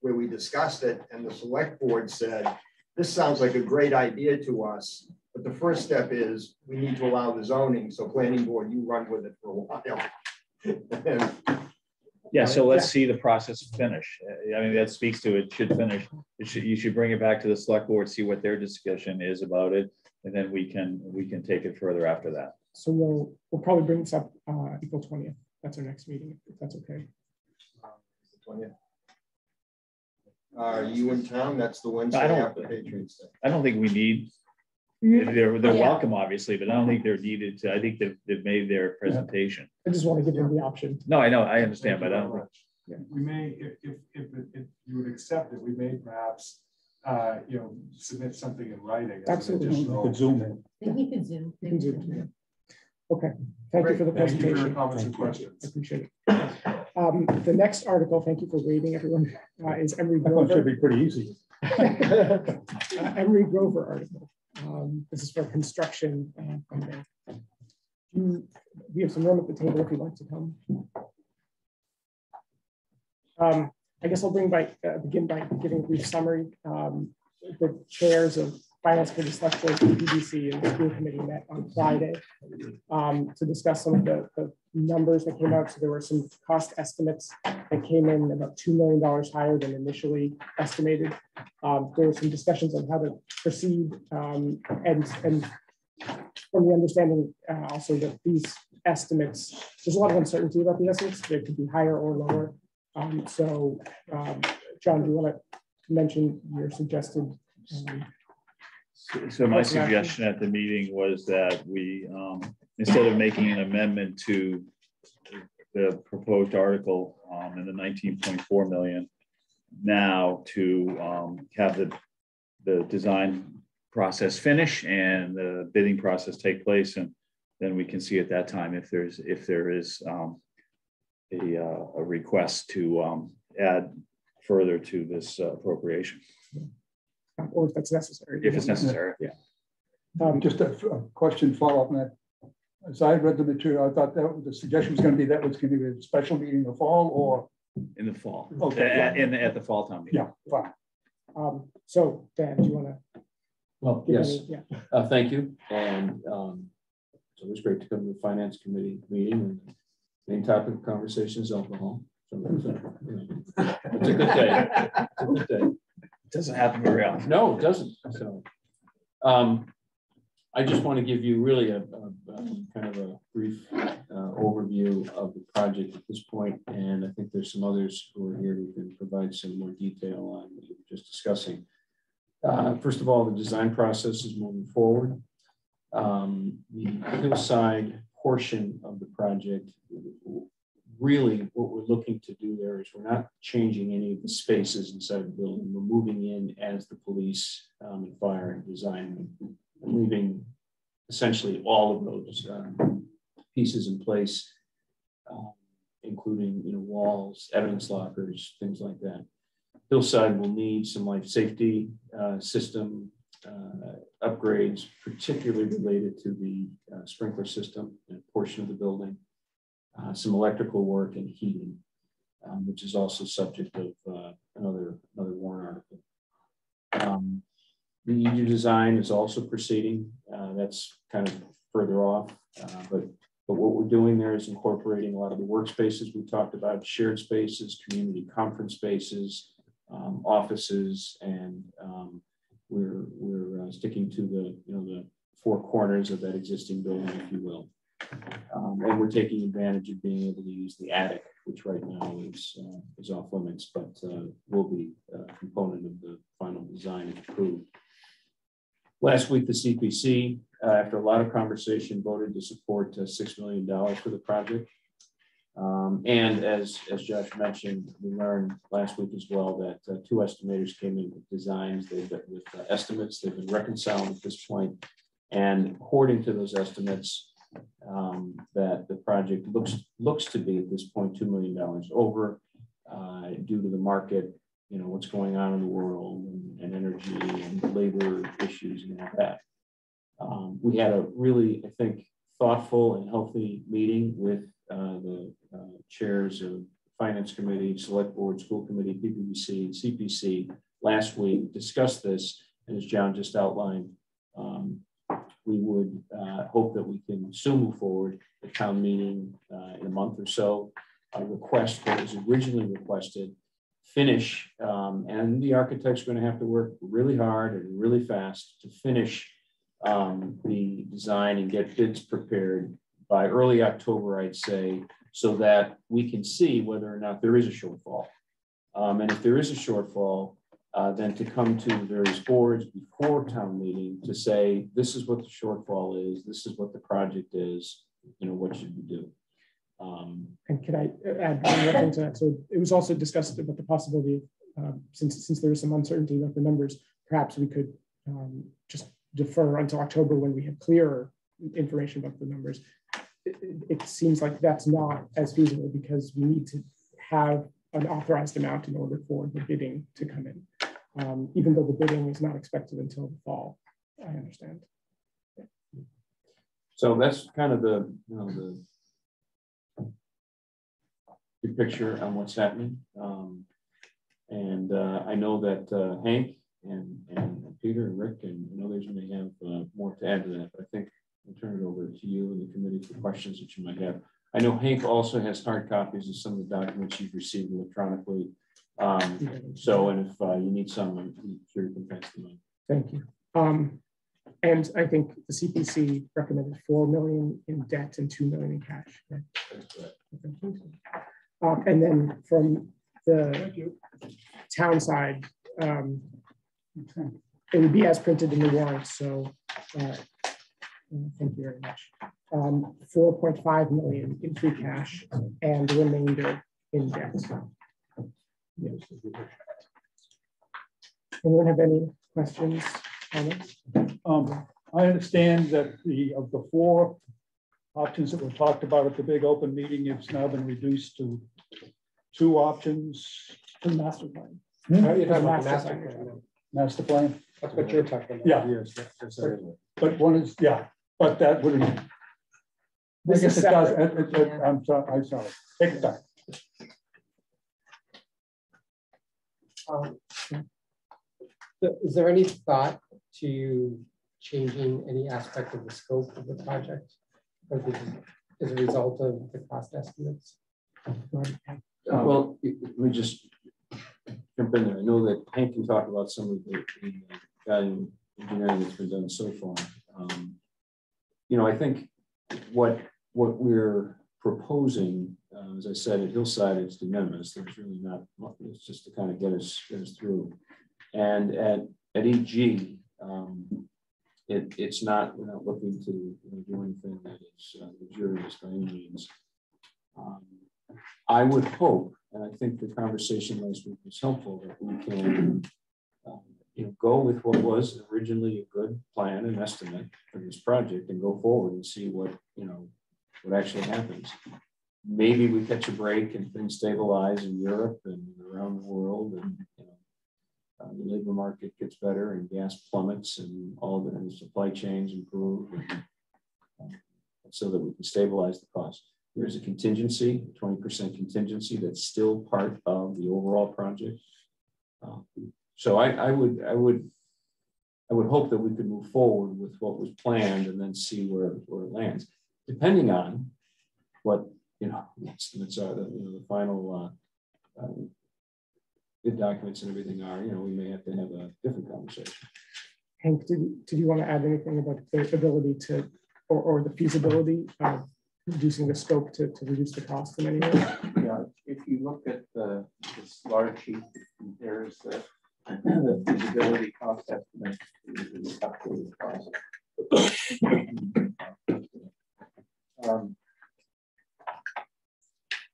where we discussed it, and the Select Board said, this sounds like a great idea to us, but the first step is we need to allow the zoning, so Planning Board, you run with it for a while. Yeah, so let's see the process finish. I mean, that speaks to it should finish. You should bring it back to the Select Board, see what their discussion is about it, and then we can take it further after that. So we'll probably bring this up April 20th. That's our next meeting, if that's okay. 20th. Are you in town? That's the Wednesday after Patriots Day. I don't think we need. They're welcome, obviously, but I don't think they're needed to. I think they've made their presentation. I just want to give them the option. No, I know, I understand, but I don't think. Yeah. We may, if you would accept it, we may perhaps, submit something in writing. Absolutely. You could zoom in. You can zoom. You can zoom. Yeah. Okay. Thank you for the presentation. Thank you for your comments and questions. I appreciate it. The next article, thank you for waiting, everyone, is Emery That Grover. one should be pretty easy. Emery Grover article. This is for construction funding. We have some room at the table if you'd like to come. I guess I'll begin by giving a brief summary. The chairs of Finance Committee, Select Board, PDC, and the School Committee met on Friday to discuss some of the numbers that came out. So there were some cost estimates that came in about $2 million higher than initially estimated. There were some discussions on how to proceed, and from the understanding also that these estimates, there's a lot of uncertainty about the estimates. They could be higher or lower. John, do you want to mention your suggested? So my suggestion at the meeting was that we, instead of making an amendment to the proposed article in the 19.4 million, now to have the design process finish and the bidding process take place, and then we can see at that time if there is a request to add further to this appropriation. Or if that's necessary. If it's necessary. Yeah. Just a question follow-up on that. As I read the material, I thought that the suggestion was going to be that was going to be a special meeting in the fall or in the fall. Okay. At the fall time meeting. Yeah, fine. So Dan, do you want to? Well, yes. Thank you. And it's always great to come to the Finance Committee meeting. And the main topic of conversation is alcohol. So it's a good day. It's a good day. Doesn't happen very often. No, it doesn't. So I just want to give you really a kind of a brief overview of the project at this point, and I think there's some others who are here who can provide some more detail on what you were just discussing. First of all, the design process is moving forward. The Hillside portion of the project, really what we're looking to do there is we're not changing any of the spaces inside the building. We're moving in as the police and fire and design, and leaving essentially all of those pieces in place, including walls, evidence lockers, things like that. Hillside will need some life safety system upgrades, particularly related to the sprinkler system and a portion of the building. Some electrical work and heating, which is also subject of another warrant article. The EU design is also proceeding. That's kind of further off, but what we're doing there is incorporating a lot of the workspaces we talked about, shared spaces, community conference spaces, offices, and we're sticking to the four corners of that existing building, if you will. And we're taking advantage of being able to use the attic, which right now is off limits, but will be a component of the final design if approved. Last week, the CPC, after a lot of conversation, voted to support $6 million for the project. And as Josh mentioned, we learned last week as well that two estimators came in with designs, with estimates. They've been reconciled at this point. And according to those estimates, that the project looks to be at this point $2 million over due to the market what's going on in the world and energy and labor issues and all that. We had a really, I think, thoughtful and healthy meeting with the chairs of Finance Committee, Select Board, School Committee, PPBC, CPC last week, discussed this, and as John just outlined, we would hope that we can soon move forward at town meeting in a month or so. A request that was originally requested, finish, and the architects are going to have to work really hard and really fast to finish the design and get bids prepared by early October, I'd say, so that we can see whether or not there is a shortfall. And if there is a shortfall, then to come to the various boards before town meeting to say, this is what the shortfall is, this is what the project is, what should we do? And can I add one more thing to that? So it was also discussed about the possibility of, since there is some uncertainty about the numbers, perhaps we could just defer until October when we have clearer information about the numbers. It seems like that's not as feasible because we need to have an authorized amount in order for the bidding to come in, even though the bidding is not expected until the fall. I understand. Yeah. So that's kind of the big picture on what's happening. And I know that Hank and Peter and Rick and others may have more to add to that, but I think I'll turn it over to you and the committee for questions that you might have. I know Hank also has hard copies of some of the documents you've received electronically. So, and if you need some, I'm sure you can pass them on. Thank you. And I think the CPC recommended $4 million in debt and $2 million in cash. Right? That's correct. And then from the town side, it would be as printed in the warrant. So thank you very much. 4.5 million in free cash and the remainder in debt. Yes. Anyone have any questions? I understand that of the 4 options that were talked about at the big open meeting, it's now been reduced to 2 options. The master plan. You're talking about the master plan. Master plan. That's what you're talking about. Yeah. Yes, that's but one is, yeah, but that would, I guess it does. I'm sorry. Take your time. Is there any thought to changing any aspect of the scope of the project as a result of the cost estimates? Well, let me just jump in there. I know that Hank can talk about some of the value engineering that's been done so far. I think what we're proposing, as I said, at Hillside, it's de minimis. There's really not, it's just to kind of get us through. And at EG, it's not, we're not looking to do anything that is luxurious by any means. I would hope, and I think the conversation last week was helpful, that we can go with what was originally a good plan and estimate for this project and go forward and see what actually happens. Maybe we catch a break and things stabilize in Europe and around the world, and the labor market gets better and gas plummets and all the supply chains improve, and so that we can stabilize the cost. There's a contingency, 20% contingency, that's still part of the overall project. So I would hope that we could move forward with what was planned and then see where it lands, depending on what estimates are, the final bid documents and everything are. We may have to have a different conversation. Hank, did you want to add anything about the ability to, or the feasibility of reducing the scope to reduce the cost in any way? Yeah, if you look at this large sheet, there's the feasibility cost estimate, the calculated cost.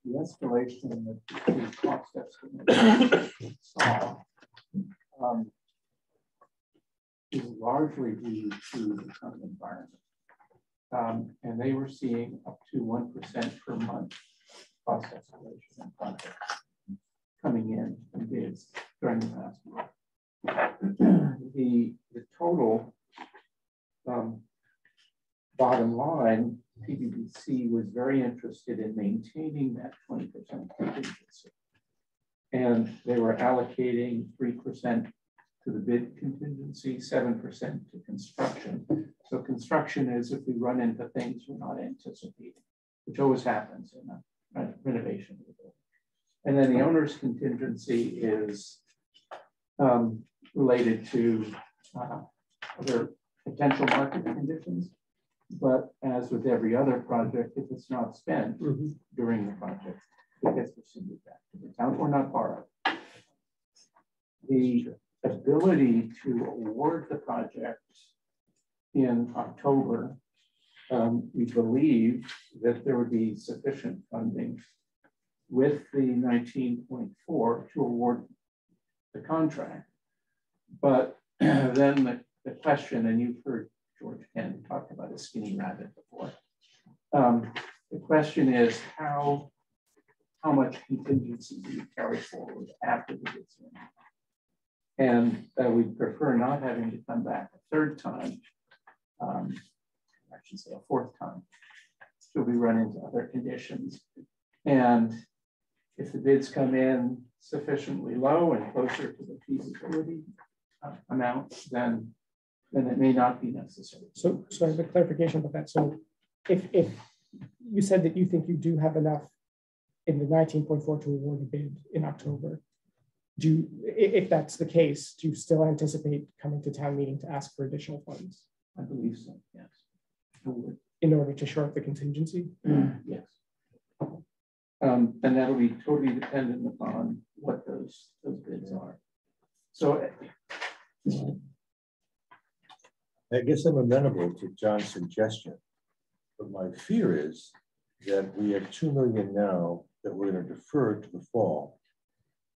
The escalation that the cost estimate saw is largely due to the current environment. And they were seeing up to 1% per month cost escalation in projects. coming in from bids during the past year. The total bottom line, PBBC was very interested in maintaining that 20% contingency. And they were allocating 3% to the bid contingency, 7% to construction. So construction is if we run into things we're not anticipating, which always happens in a renovation of the building. And then the owner's contingency is related to other potential market conditions. But as with every other project, if it's not spent during the project, it gets rescinded back to the town or not borrowed. The ability to award the project in October, we believe that there would be sufficient funding with the 19.4 to award the contract. But then the question, and you've heard George Kent talk about a skinny rabbit before. The question is how much contingency do you carry forward after the bids are in? And we prefer not having to come back a third time, I should say a fourth time, till we run into other conditions. And if the bids come in sufficiently low and closer to the feasibility amount, then it may not be necessary. So I have a clarification about that. So if you said that you think you do have enough in the 19.4 to award the bid in October, if that's the case, do you still anticipate coming to town meeting to ask for additional funds? I believe so, yes. In order to shore up the contingency? Yes. And that'll be totally dependent upon what those bids are. So I guess I'm amenable to John's suggestion, but my fear is that we have 2 million now that we're going to defer to the fall.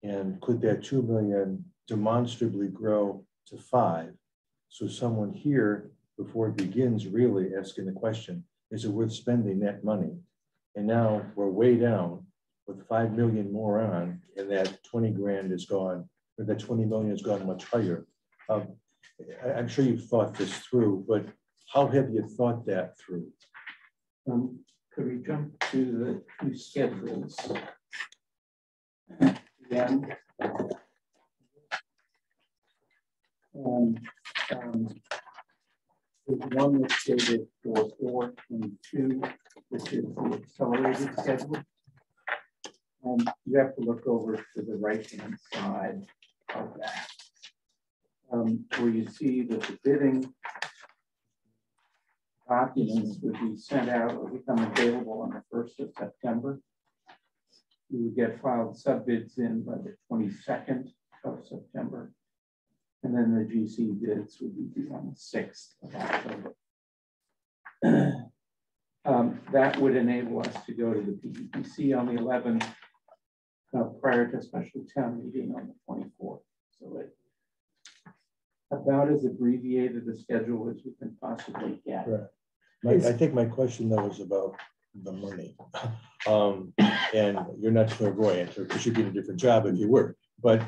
And could that 2 million demonstrably grow to 5? So someone here, before it begins, really asking the question, is it worth spending that money? And now we're way down with 5 million more on, and that 20 grand is gone, or that 20 million has gone much higher. I'm sure you've thought this through, but how have you thought that through? Could we jump to the two schedules? Again. There's one that's dated for 4/22, which is the accelerated schedule. You have to look over to the right-hand side of that, where you see that the bidding documents would be sent out or become available on the 1st of September. You would get filed sub-bids in by the 22nd of September. And then the GC bids would be due on the 6th of October. That would enable us to go to the PBPC on the 11th prior to special town meeting on the 24th. So it about as abbreviated a schedule as we can possibly get. Right. I think my question though is about the money. And you're not clairvoyant, or you should get a different job if you were. But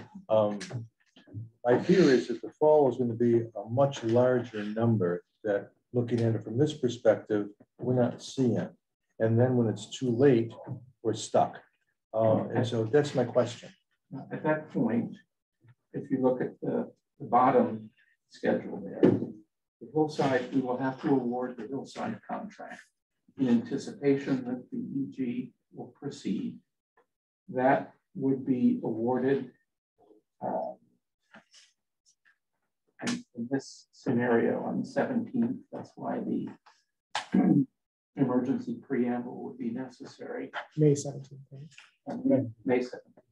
my fear is that the fall is going to be a much larger number that, looking at it from this perspective, we're not seeing. And then when it's too late, we're stuck. And so that's my question. At that point, if you look at the bottom schedule there, the Hillside, we will have to award the Hillside contract in anticipation that the EG will proceed. That would be awarded in this scenario on the 17th. That's why the emergency preamble would be necessary. May 17th. Right? May 17th.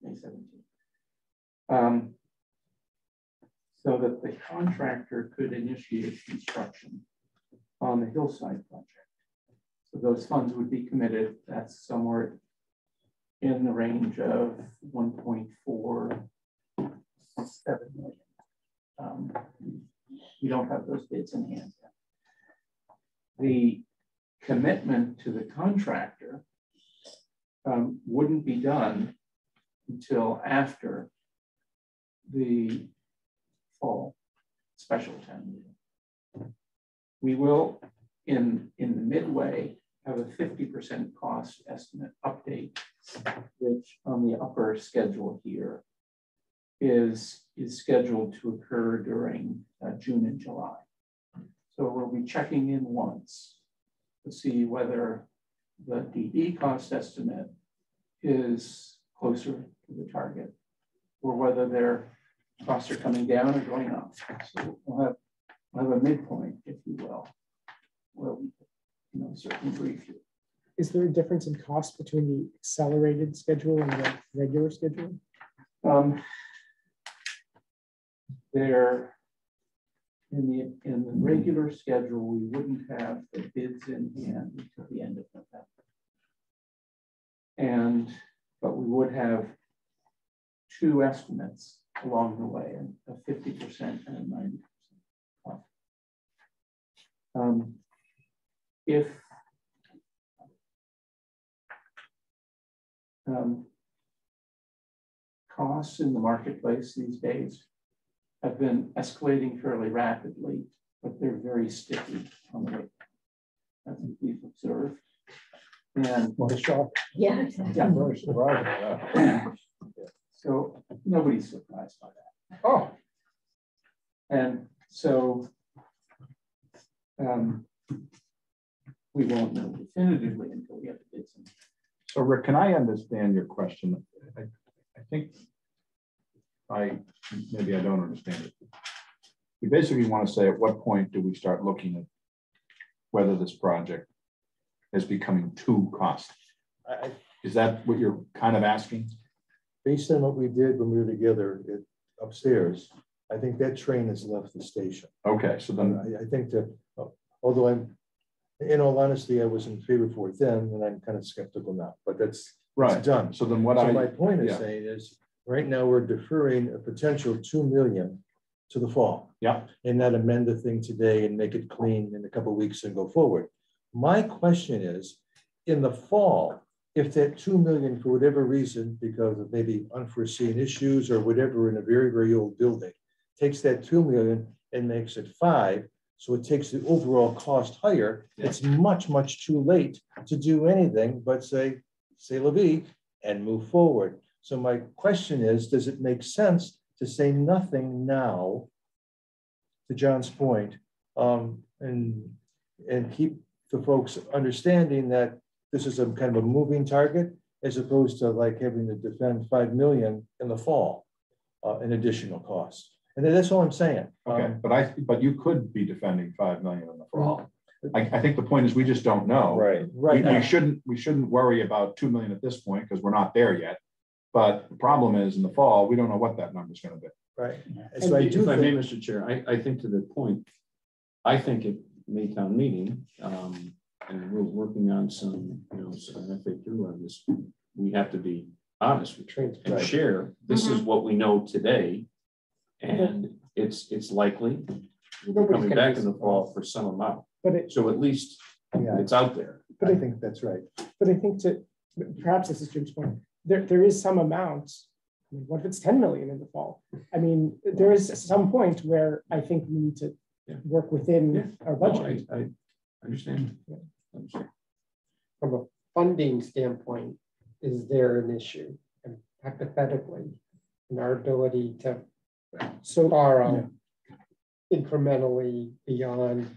May 17th. So that the contractor could initiate construction on the Hillside project. So those funds would be committed. That's somewhere in the range of 1.4 to 7 million. We don't have those bids in hand yet. The commitment to the contractor wouldn't be done until after the fall special town meeting. We will, in the midway, have a 50% cost estimate update, which on the upper schedule here is scheduled to occur during June and July. So we'll be checking in once to see whether the DD cost estimate is closer to the target or whether their costs are coming down or going up. So we'll have a midpoint, if you will, where we certainly brief you. Is there a difference in cost between the accelerated schedule and the regular schedule? There, in the regular schedule, we wouldn't have the bids in hand until the end of November. But we would have two estimates along the way, a 50% and a 90%. If costs in the marketplace these days have been escalating fairly rapidly, but they're very sticky on the way. That's what we've observed. And the shock. Yeah, exactly. Yeah, very surprising. So nobody's surprised by that. Oh, and so we won't know definitively until we have the bids in. So Rick, can I understand your question? I think maybe I don't understand it. We basically want to say, at what point do we start looking at whether this project is becoming too costly? Is that what you're kind of asking? Based on what we did when we were together upstairs, I think that train has left the station. Okay, so then I think that, although in all honesty, I was in favor for it then, and I'm kind of skeptical now, but that's right. It's done. So then my point is saying is, right now we're deferring a potential $2 million to the fall. Yeah. And not amend the thing today and make it clean in a couple of weeks and go forward. My question is, in the fall, if that $2 million, for whatever reason, because of maybe unforeseen issues or whatever in a very, very old building, takes that $2 million and makes it 5, so it takes the overall cost higher, it's much, much too late to do anything but say la vie and move forward. So my question is, does it make sense to say nothing now, to John's point, and keep the folks understanding that this is a kind of a moving target, as opposed to like having to defend $5 million in the fall, in additional costs. And that's all I'm saying. Okay, but you could be defending $5 million in the fall. I think the point is we just don't know. Right. We shouldn't worry about $2 million at this point because we're not there yet. But the problem is in the fall, we don't know what that number is going to be. Right. So if I may, Mr. Chair, I think to the point, I think at Maytown meeting, and we're working on some FAQ on this, we have to be honest and share. This is what we know today, and it's likely we're coming back in the fall for some amount. So at least it's out there. But I think that's right. But I think perhaps this is Jim's point. There is some amount. I mean, what if it's 10 million in the fall? I mean, there is some point where I think we need to work within our budget. I understand. From a funding standpoint, is there an issue? And hypothetically, in our ability to borrow incrementally beyond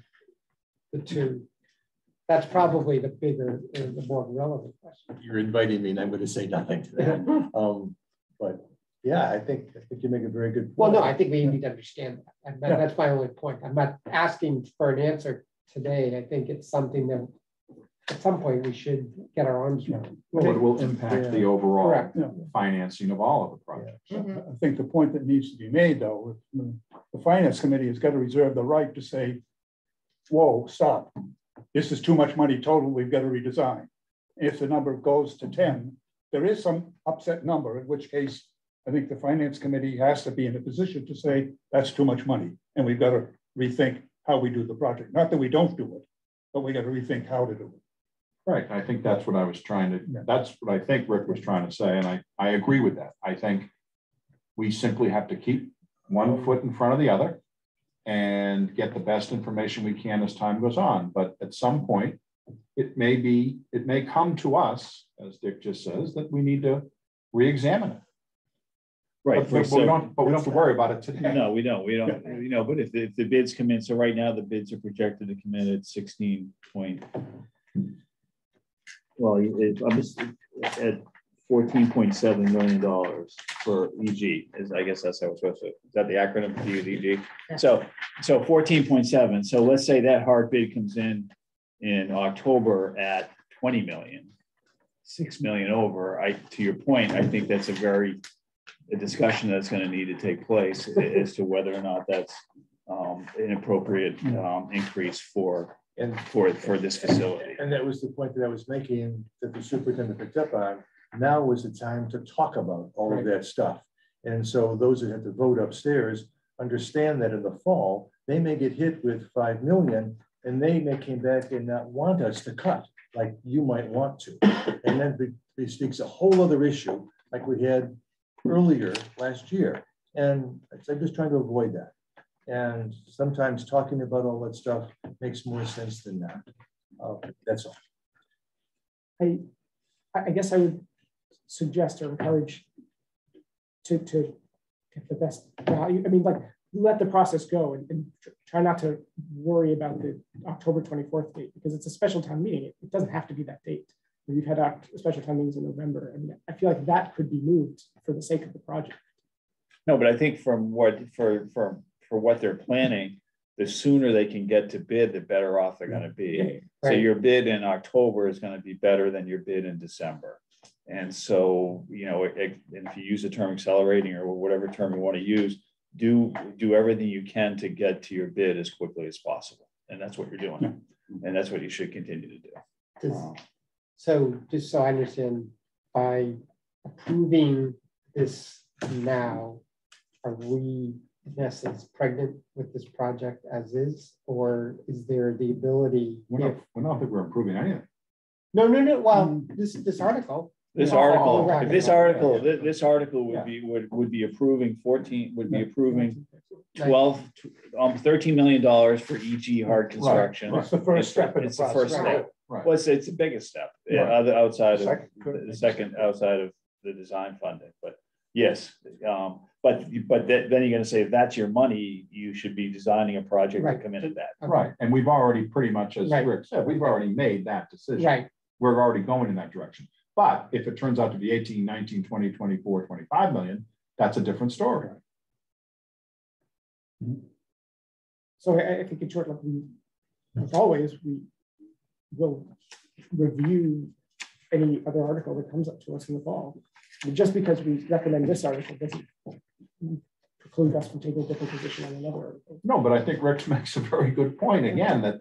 the 2? That's probably the bigger, the more relevant question. You're inviting me, and I'm going to say nothing to that. But yeah, I think you make a very good point. Well, no, I think we need to understand that. That's my only point. I'm not asking for an answer today. I think it's something that at some point we should get our arms around. Well, it will impact the overall financing of all of the projects. I think the point that needs to be made, though, the finance committee has got to reserve the right to say, whoa, stop. This is too much money total, we've got to redesign. If the number goes to 10, there is some upset number, in which case I think the finance committee has to be in a position to say that's too much money and we've got to rethink how we do the project. Not that we don't do it, but we got to rethink how to do it. Right. I think that's what I was trying to, that's what I think Rick was trying to say. And I agree with that. I think we simply have to keep one foot in front of the other and get the best information we can as time goes on. But at some point, it may come to us, as Dick just says, that we need to re-examine it. Right. But we don't have to worry about it today. No, we don't, you know, but if the bids come in, so right now the bids are projected to come in at 16 point. Well, I'm just at $14.7 million for EG. I guess that's how it's supposed to. Is that the acronym for EG? So 14.7. So let's say that hard bid comes in October at 20 million, 6 million over. To your point, I think that's a discussion that's going to need to take place as to whether or not that's an appropriate increase for this facility. And that was the point that I was making that the superintendent picked up on. Now was the time to talk about all of that stuff. And so those that have to vote upstairs understand that in the fall, they may get hit with 5 million and they may come back and not want us to cut like you might want to. And then it speaks a whole other issue like we had earlier last year. And I'm just trying to avoid that. And sometimes talking about all that stuff makes more sense than that. That's all. I guess I would suggest or encourage to get the best value. I mean, like, let the process go and try not to worry about the October 24th date because it's a special town meeting. It doesn't have to be that date. We've had special town meetings in November. I mean, I feel like that could be moved for the sake of the project. No, but I think for what they're planning, the sooner they can get to bid, the better off they're going to be. Right. So your bid in October is going to be better than your bid in December. And so, you know, if you use the term accelerating or whatever term you want to use, do everything you can to get to your bid as quickly as possible. And that's what you're doing. And that's what you should continue to do. So just so I understand, by approving this now, are we in essence pregnant with this project as is, or is there the ability? We don't think we're improving anything. No. Well, this article. This article would be approving 13 million for EG hard construction. Right. It's the first step. It's the first step. Right. Well, it's the biggest step outside of the second outside of the design funding. But yes, but then you're going to say if that's your money, you should be designing a project to come in at that. Right. And we've already pretty much, as Rick said, we've already made that decision. Right. We're already going in that direction. But if it turns out to be 18, 19, 20, 24, 25 million, that's a different story. So I think in short, like as always, we will review any other article that comes up to us in the fall. And just because we recommend this article doesn't preclude us from taking a different position on another article. No, but I think Rex makes a very good point again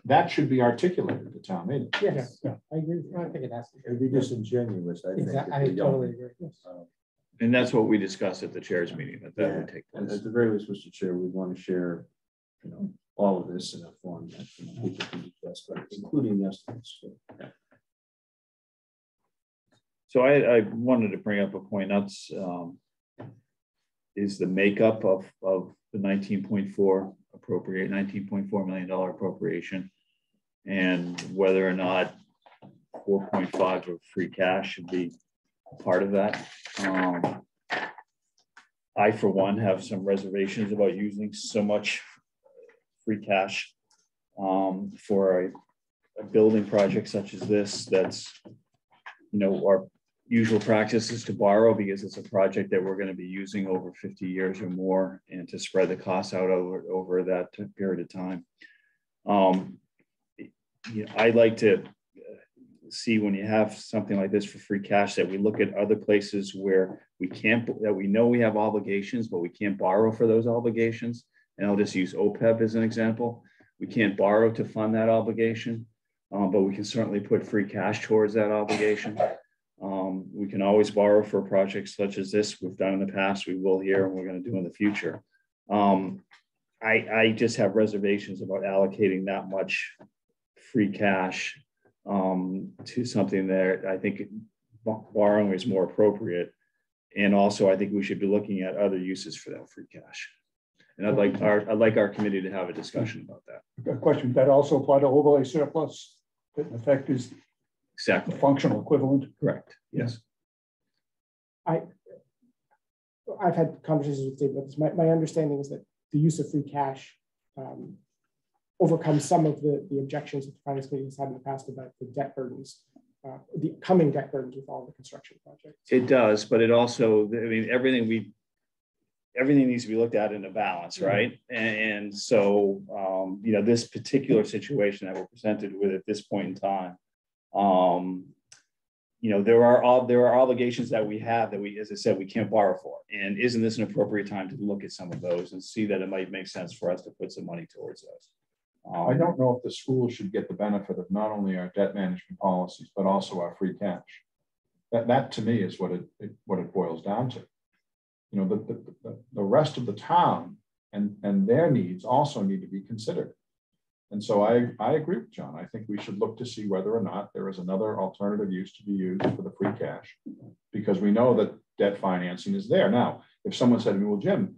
that should be articulated at the town meeting. Yes, I agree. I think it has to be. It'd be disingenuous, I think. Exactly. I totally agree. Yes. And that's what we discussed at the chair's meeting, that would take place. At the very least, Mr. Chair, we want to share, all of this in a form that people can digest, but including the estimates. So I wanted to bring up a point. That's is the makeup of the 19.4 million appropriation, and whether or not 4.5 of free cash should be part of that. I, for one, have some reservations about using so much free cash for a building project such as this. That's, our usual practice is to borrow because it's a project that we're going to be using over 50 years or more, and to spread the costs out over that period of time. I like to see, when you have something like this for free cash, that we look at other places where that we know we have obligations, but we can't borrow for those obligations. And I'll just use OPEB as an example. We can't borrow to fund that obligation, but we can certainly put free cash towards that obligation. We can always borrow for projects such as this. We've done in the past, we will here, and we're going to do in the future. I just have reservations about allocating that much free cash to something that I think borrowing is more appropriate. And also, I think we should be looking at other uses for that free cash. And I'd like our committee to have a discussion about that. A question that also apply to overlay surplus, that in effect is exactly functional equivalent. Correct. Yes. I've had conversations with Dave about this. My understanding is that the use of free cash overcomes some of the objections that the finance committee has had in the past about the debt burdens, the coming debt burdens with all the construction projects. It does, but it also, I mean, everything needs to be looked at in a balance, right? And so, you know, this particular situation that we're presented with at this point in time, you know, there are obligations that we have that we, as I said, we can't borrow for. And isn't this an appropriate time to look at some of those and see that it might make sense for us to put some money towards those? I don't know if the school should get the benefit of not only our debt management policies, but also our free cash. That to me is what it boils down to. You know, the rest of the town and their needs also need to be considered. And so I agree with John. I think we should look to see whether or not there is another alternative use to be used for the free cash, because we know that debt financing is there. Now, if someone said to me, well, Jim,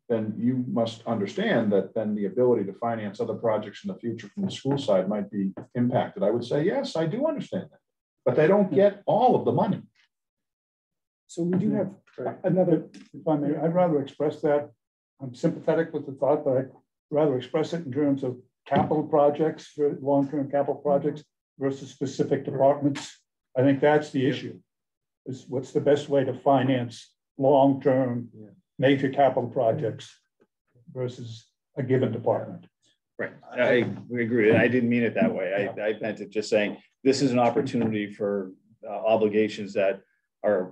then you must understand that then the ability to finance other projects in the future from the school side might be impacted. I would say, yes, I do understand that, but they don't get all of the money. So we do have another. If I may, I'd rather express that. I'm sympathetic with the thought, but I'd rather express it in terms of capital projects, for long-term capital projects versus specific departments. I think that's the issue, is what's the best way to finance long-term major capital projects versus a given department. Right, I agree. And I didn't mean it that way. I meant it just saying, this is an opportunity for obligations that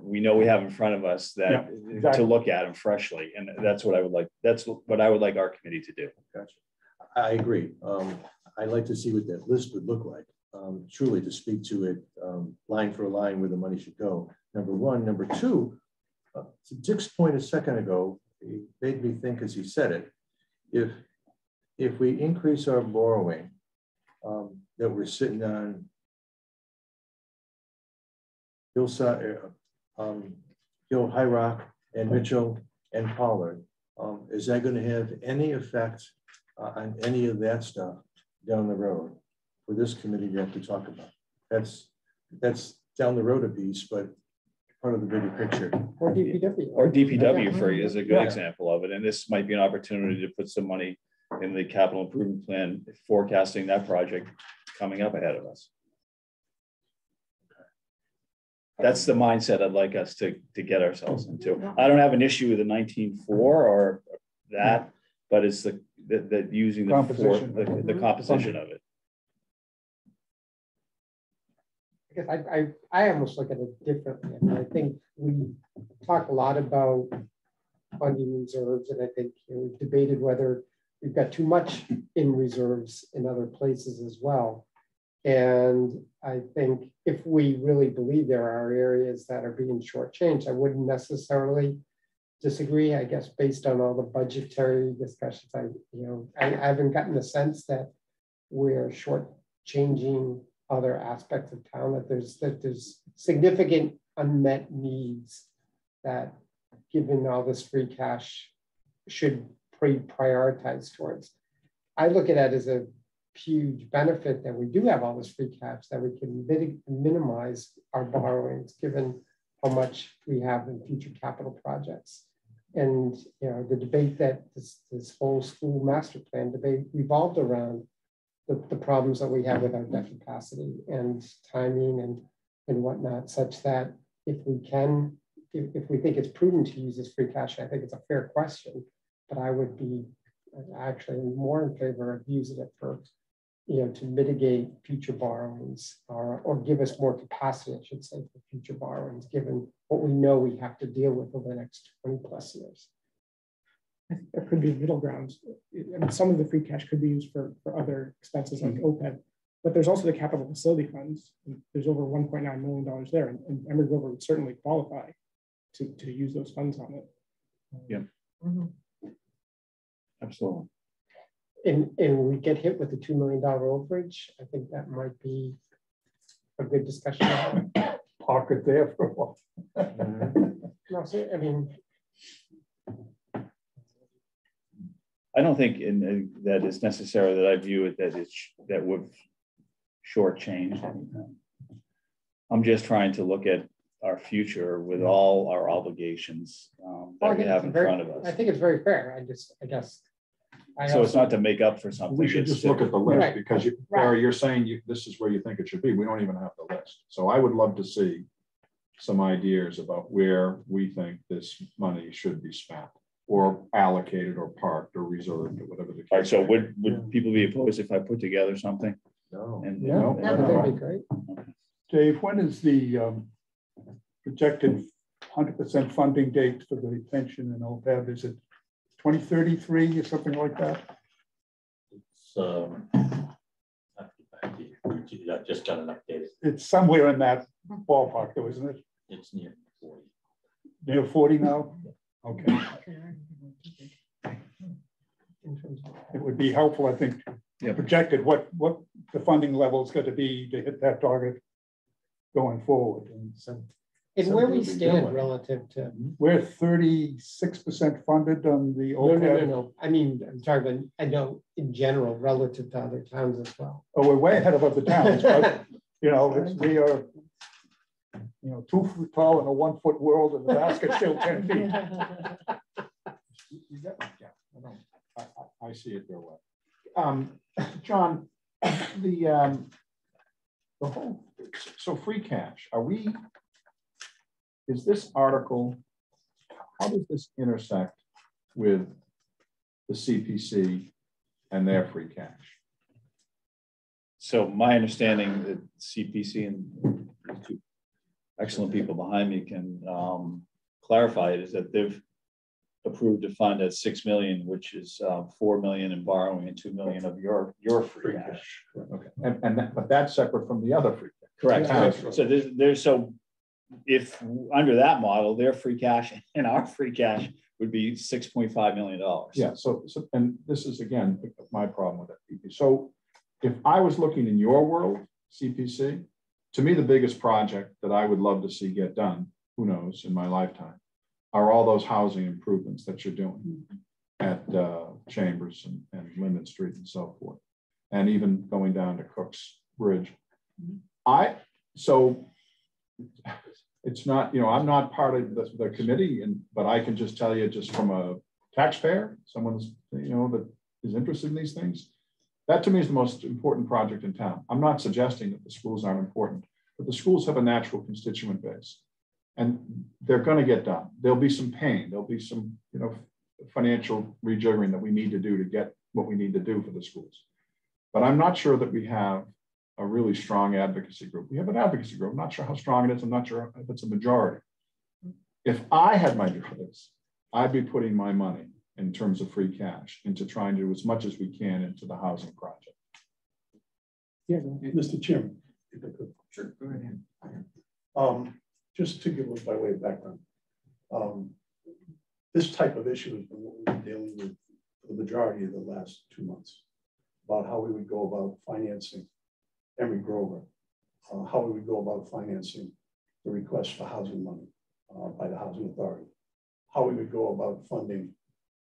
we know we have in front of us that to look at them freshly. And that's what I would like. That's what I would like our committee to do. Gotcha. I agree. I'd like to see what that list would look like. Truly to speak to it line for line where the money should go. Number one. Number two, to Dick's point a second ago, he made me think as he said it, if we increase our borrowing that we're sitting on Hillside, High Rock and Mitchell and Pollard, is that going to have any effect on any of that stuff down the road for this committee to have to talk about? That's down the road a piece, but part of the bigger picture. Or DPW. Or DPW for is a good example of it. And this might be an opportunity to put some money in the capital improvement plan, forecasting that project coming up ahead of us. That's the mindset I'd like us to get ourselves into. I don't have an issue with the 19.4 or that, but it's the using the composition of it. I guess I almost look at it differently. I mean, I think we talk a lot about funding reserves, and I think we've debated whether we've got too much in reserves in other places as well. And I think if we really believe there are areas that are being shortchanged, I wouldn't necessarily disagree. I guess based on all the budgetary discussions, I haven't gotten the sense that we're shortchanging other aspects of town, that there's significant unmet needs that, given all this free cash, should prioritize towards. I look at it as a huge benefit that we do have all this free cash, that we can minimize our borrowings given how much we have in future capital projects. And the debate that this whole school master plan debate revolved around the problems that we have with our debt capacity and timing and whatnot, such that if we think it's prudent to use this free cash, I think it's a fair question, but I would be actually more in favor of using it for, to mitigate future borrowings or give us more capacity, I should say, for future borrowings, given what we know we have to deal with over the next 20 plus years. I think there could be middle ground. I mean, some of the free cash could be used for other expenses like OPEB, but there's also the capital facility funds. There's over $1.9 million there, and Emory Grover would certainly qualify to use those funds on it. Yeah, absolutely. And we get hit with the $2 million overage. I think that might be a good discussion. Park it there for a while. No, so, I mean, I don't think that it's necessary that I view it that would shortchange anything. I'm just trying to look at our future with all our obligations that we have in front of us. I think it's very fair. I guess. So it's not to make up for something. We should just look at the list Right. because Barry, you're saying this is where you think it should be. We don't even have the list. So I would love to see some ideas about where we think this money should be spent or allocated or parked or reserved or whatever the case. All right, so would people be opposed if I put together something? No. And, No, that'd be great. Dave, when is the projected 100% funding date for the retention and OPEB? Is it 2033 or something like that? It's I just got an update. It's somewhere in that ballpark, though, isn't it? It's near 40. Near 40 now? Okay. It would be helpful, I think, projected what the funding level is going to be to hit that target going forward. And where we stand relative to. We're 36% funded on the OPEB. No. I mean, I'm talking about, I know in general relative to other towns as well. Oh, we're way ahead of other towns, but we are 2 foot tall in a 1 foot world, and the basket's still 10 feet. I see it your way. John, the whole, so free cash, is this article, how does this intersect with the CPC and their free cash? So my understanding that CPC and two excellent people behind me can clarify it is that they've approved a fund at 6 million, which is 4 million in borrowing and 2 million of your free cash. Okay, but that's separate from the other free cash. Correct. Yeah. So there's if under that model, their free cash and our free cash would be $6.5 million. Yeah. So and this is again my problem with it. So if I was looking in your world, CPC, to me the biggest project that I would love to see get done, who knows, in my lifetime, are all those housing improvements that you're doing at Chambers and Linden Street and so forth, and even going down to Cook's Bridge. So it's not, I'm not part of the committee, but I can just tell you, just from a taxpayer, someone's, that is interested in these things, that to me is the most important project in town. I'm not suggesting that the schools aren't important, but the schools have a natural constituent base, and they're going to get done. There'll be some pain. There'll be some, financial rejiggering that we need to do to get what we need to do for the schools. But I'm not sure that we have a really strong advocacy group. We have an advocacy group. I'm not sure how strong it is. I'm not sure if it's a majority. If I had my choice, I'd be putting my money in terms of free cash into trying to do as much as we can into the housing project. Yeah, Mr. Chairman. Sure, go ahead. Just to give us by way of background, this type of issue has been what we've been dealing with for the majority of the last 2 months, about how we would go about financing Emory Grover, how we would go about financing the request for housing money by the Housing Authority, how we would go about funding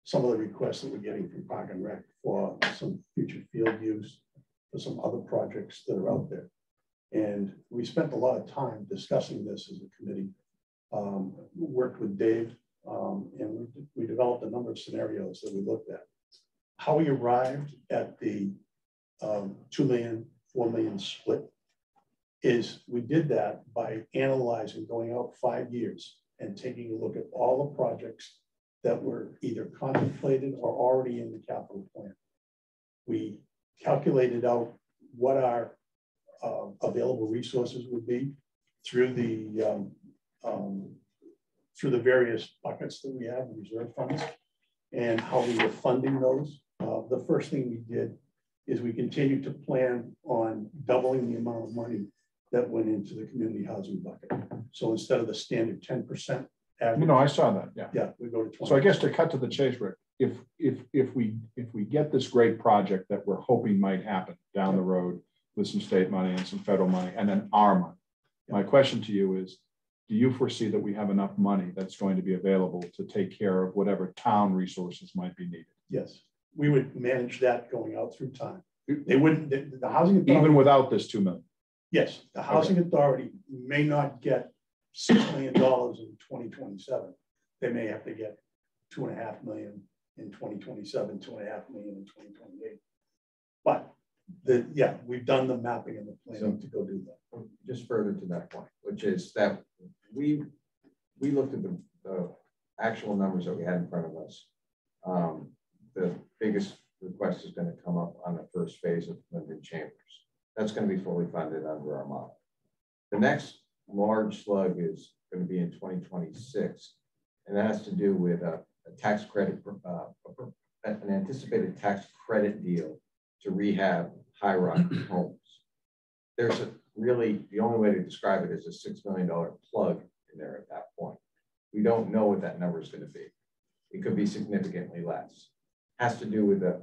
some of the requests that we're getting from Park and Rec for some future field use, for some other projects that are out there. And we spent a lot of time discussing this as a committee, worked with Dave, and we developed a number of scenarios that we looked at. How we arrived at the 2 million, 4 million split is we did that by analyzing, going out 5 years and taking a look at all the projects that were either contemplated or already in the capital plan. We calculated out what our available resources would be through the various buckets that we have, the reserve funds, and how we were funding those. The first thing we did is we continued to plan on doubling the amount of money that went into the community housing bucket. So instead of the standard 10% average, I saw that. Yeah, we go to 20%. So I guess to cut to the chase, Rick, if we get this great project that we're hoping might happen down the road with some state money and some federal money, and then our money. My question to you is, do you foresee that we have enough money that's going to be available to take care of whatever town resources might be needed? Yes, we would manage that going out through time. They wouldn't, the housing authority. Even without this 2 million? Yes, the housing authority may not get $6 million in 2027. They may have to get 2.5 million in 2027, 2.5 million in 2028. But we've done the mapping and the planning to go do that. Just further to that point, which is that we looked at the actual numbers that we had in front of us. The biggest request is going to come up on the first phase of Linden Chambers. That's going to be fully funded under our model. The next large slug is going to be in 2026, and that has to do with a tax credit, an anticipated tax credit deal to rehab high-rise homes. There's the only way to describe it is a $6 million plug in there at that point. We don't know what that number is going to be. It could be significantly less. Has to do with the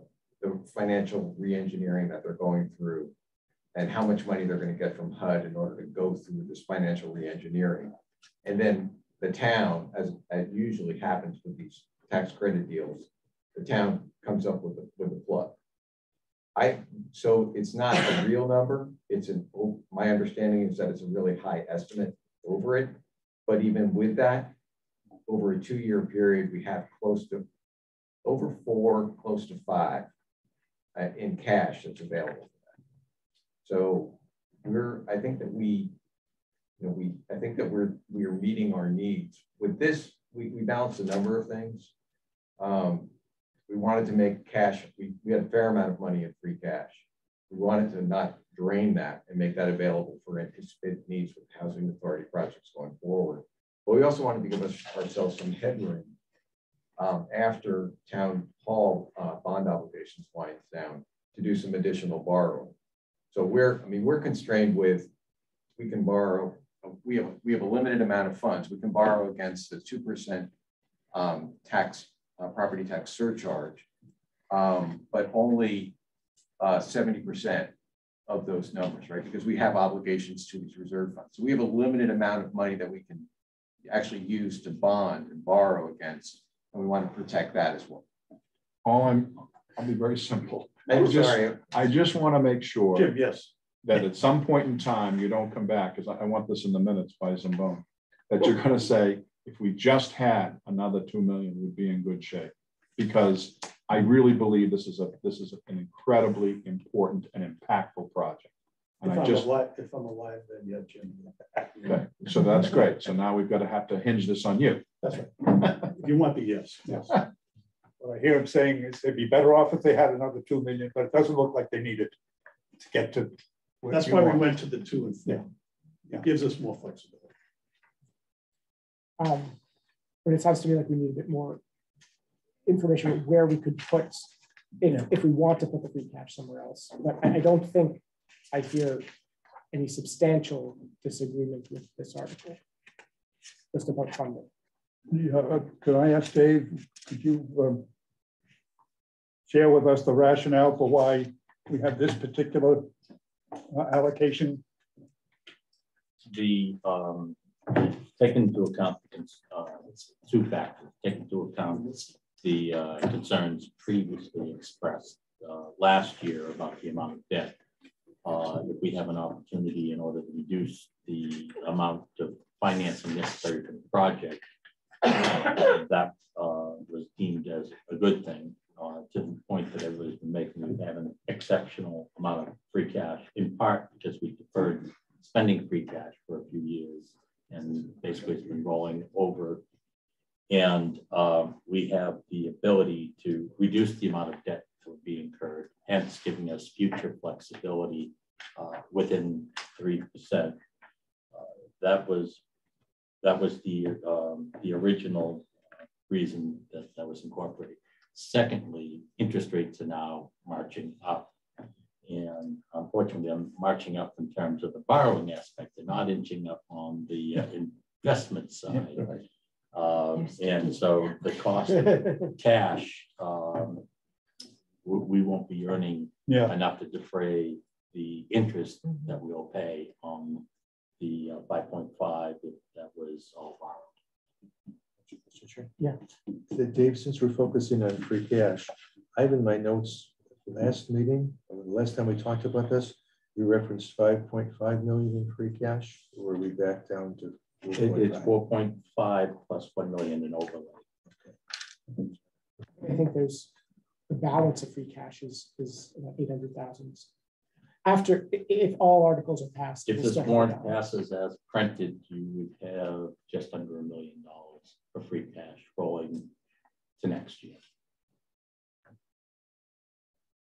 financial re-engineering that they're going through and how much money they're going to get from HUD in order to go through this financial re-engineering. And then the town, as usually happens with these tax credit deals, the town comes up with a plug. So it's not a real number. My understanding is that it's a really high estimate over it. But even with that, over a 2-year period, we have close to over 4, close to 5 in cash that's available for that. So I think that we are meeting our needs. With this, we balanced a number of things. We wanted to make cash, we had a fair amount of money in free cash. We wanted to not drain that and make that available for anticipated needs with housing authority projects going forward. But we also wanted to give ourselves some headroom after town hall bond obligations winds down to do some additional borrowing. So we're constrained with, we can borrow, we have a limited amount of funds. We can borrow against the 2% property tax surcharge, but only 70% of those numbers, right? Because we have obligations to these reserve funds. So we have a limited amount of money that we can actually use to bond and borrow against, and we want to protect that as well. I'll be very simple. Sorry. I just want to make sure, Jim, yes, that at some point in time you don't come back, because I want this in the minutes by Zambone, that you're going to say, if we just had another 2 million, we'd be in good shape. Because I really believe this is an incredibly important and impactful project. And if I'm alive, then yeah, Jim. Okay, so that's great. So now we've got to have to hinge this on you. That's right. If you want the yes. Well, I hear him saying they'd be better off if they had another 2 million, but it doesn't look like they need it to get to. That's why we went to the 2 and 4. Yeah. It gives us more flexibility. But it sounds to me like we need a bit more information on where we could put, if we want to put the free cash somewhere else. But I don't think I hear any substantial disagreement with this article, just about funding. Yeah, could I ask Dave, could you share with us the rationale for why we have this particular allocation? Take into account it's 2 factors. Take into account the concerns previously expressed last year about the amount of debt. If we have an opportunity in order to reduce the amount of financing necessary for the project, that was deemed as a good thing, to the point that everybody's been making. We have an exceptional amount of free cash, in part because we deferred spending free cash for a few years, and basically it's been rolling over. And we have the ability to reduce the amount of debt that would be incurred, hence giving us future flexibility within 3%. That was the original reason that was incorporated. Secondly, interest rates are now marching up. And unfortunately, I'm marching up in terms of the borrowing aspect. They're not inching up on the investment side. And so the cost of cash, we won't be earning enough to defray the interest that we'll pay on the 5.5 that was all borrowed. Yeah. Dave, since we're focusing on free cash, I have in my notes, last meeting, or the last time we talked about this, we referenced 5.5 million in free cash, or are we back down to? It's 4.5 plus 1 million in overlay. I think there's the balance of free cash is 800,000. After, if all articles are passed. If this warrant passes as printed, you would have just under $1 million for free cash rolling to next year.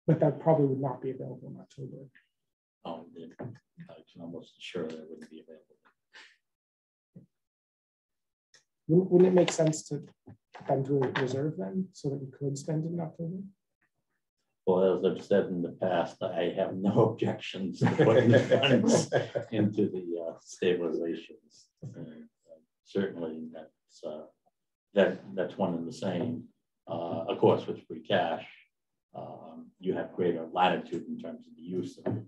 But that probably would not be available in October. Oh, I can almost assure that it wouldn't be available. Wouldn't it make sense to then do a reserve then, so that we could spend it in October? Well, as I've said in the past, I have no objections to putting the funds into the stabilizations. Certainly, that's one and the same. Of course, with free cash, you have greater latitude in terms of the use of it,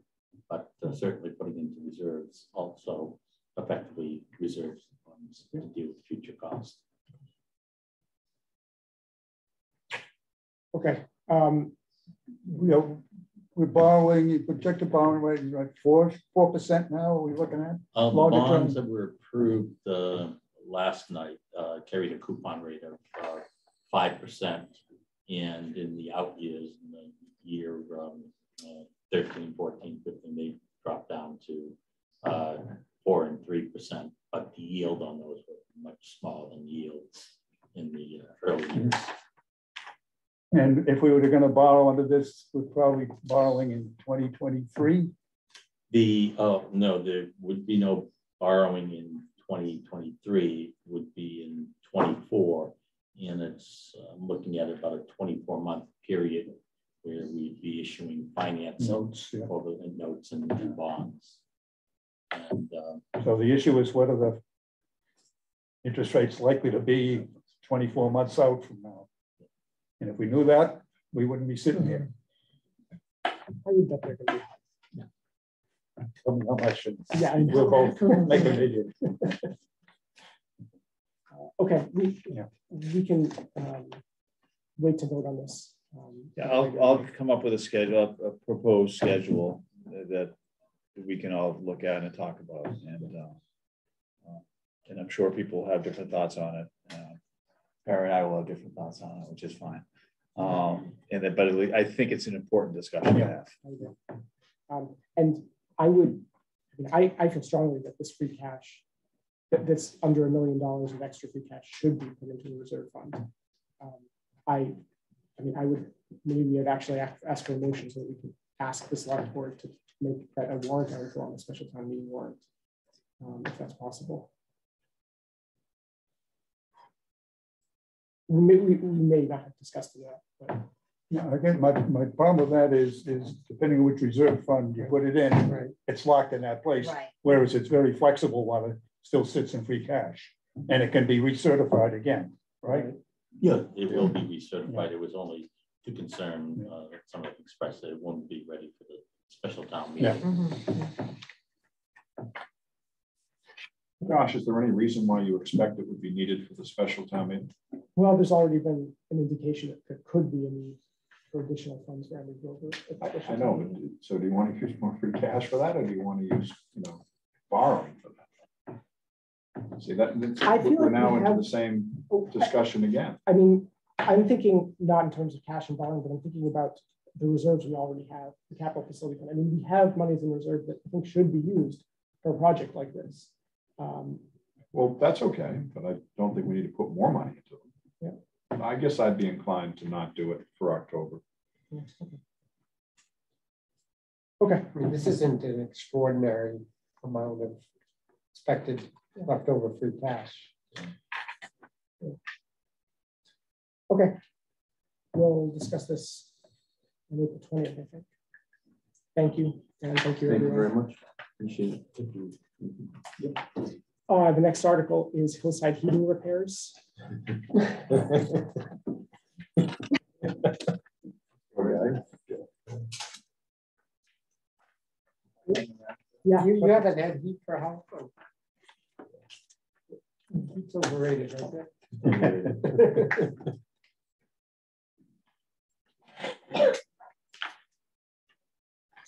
but certainly putting into reserves also effectively reserves the funds to deal with future costs. Okay. We're borrowing, projected borrowing rate is like 4% now. Are we looking at? The bonds that were approved last night carried a coupon rate of 5%, and in the out years, in the year 13, 14, 15, they dropped down to 4 and 3%, but the yield on those were much smaller than yields in the early years. And if we were going to borrow under this, we're probably borrowing in 2023. No, there would be no borrowing in 2023. It would be in 24, and it's looking at about a 24-month period where we'd be issuing finance notes, over the notes and bonds. And so the issue is, what are the interest rates likely to be 24 months out from now? And if we knew that, we wouldn't be sitting here. I would bet they're going to be. Tell me how much. Yeah, we'll both make a video. Okay, we can wait to vote on this. Yeah, I'll come up with a schedule, a proposed schedule that we can all look at and talk about, and I'm sure people have different thoughts on it. Perry and I will have different thoughts on it, which is fine. But I think it's an important discussion to have. And I feel strongly that this free cash, that's under $1 million of extra free cash, should be put into the reserve fund. I would actually ask for a motion so that we can ask the select board to make that a warrant article on the special town meeting warrant, if that's possible. We may not have discussed that, but yeah, again, my problem with that is depending on which reserve fund you put it in, right, it's locked in that place. Right. Whereas it's very flexible while it still sits in free cash, and it can be recertified again, right? Yeah, it will be recertified. It was only to concern that someone expressed that it won't be ready for the special town meeting. Yeah. Gosh, is there any reason why you expect it would be needed for the special town meeting? Well, there's already been an indication that there could be a need for additional funds for Emery Grover. I know, but so do you want to use more free cash for that, or do you want to use, borrowing for that? See, we're now into the same discussion again. I mean, I'm thinking not in terms of cash and borrowing, but I'm thinking about the reserves we already have, the capital facility fund. I mean, we have monies in reserve that I think should be used for a project like this. Well, that's okay, but I don't think we need to put more money into them. Yeah. I guess I'd be inclined to not do it for October. Okay. I mean, this isn't an extraordinary amount of expected leftover free cash. Okay. We'll discuss this on April 20th, I think. Thank you. And thank you, everyone. You very much. Appreciate it. Thank you. Yep. The next article is Hillside heating repairs. Yeah. You haven't had heat for how long? Heat's overrated, right there.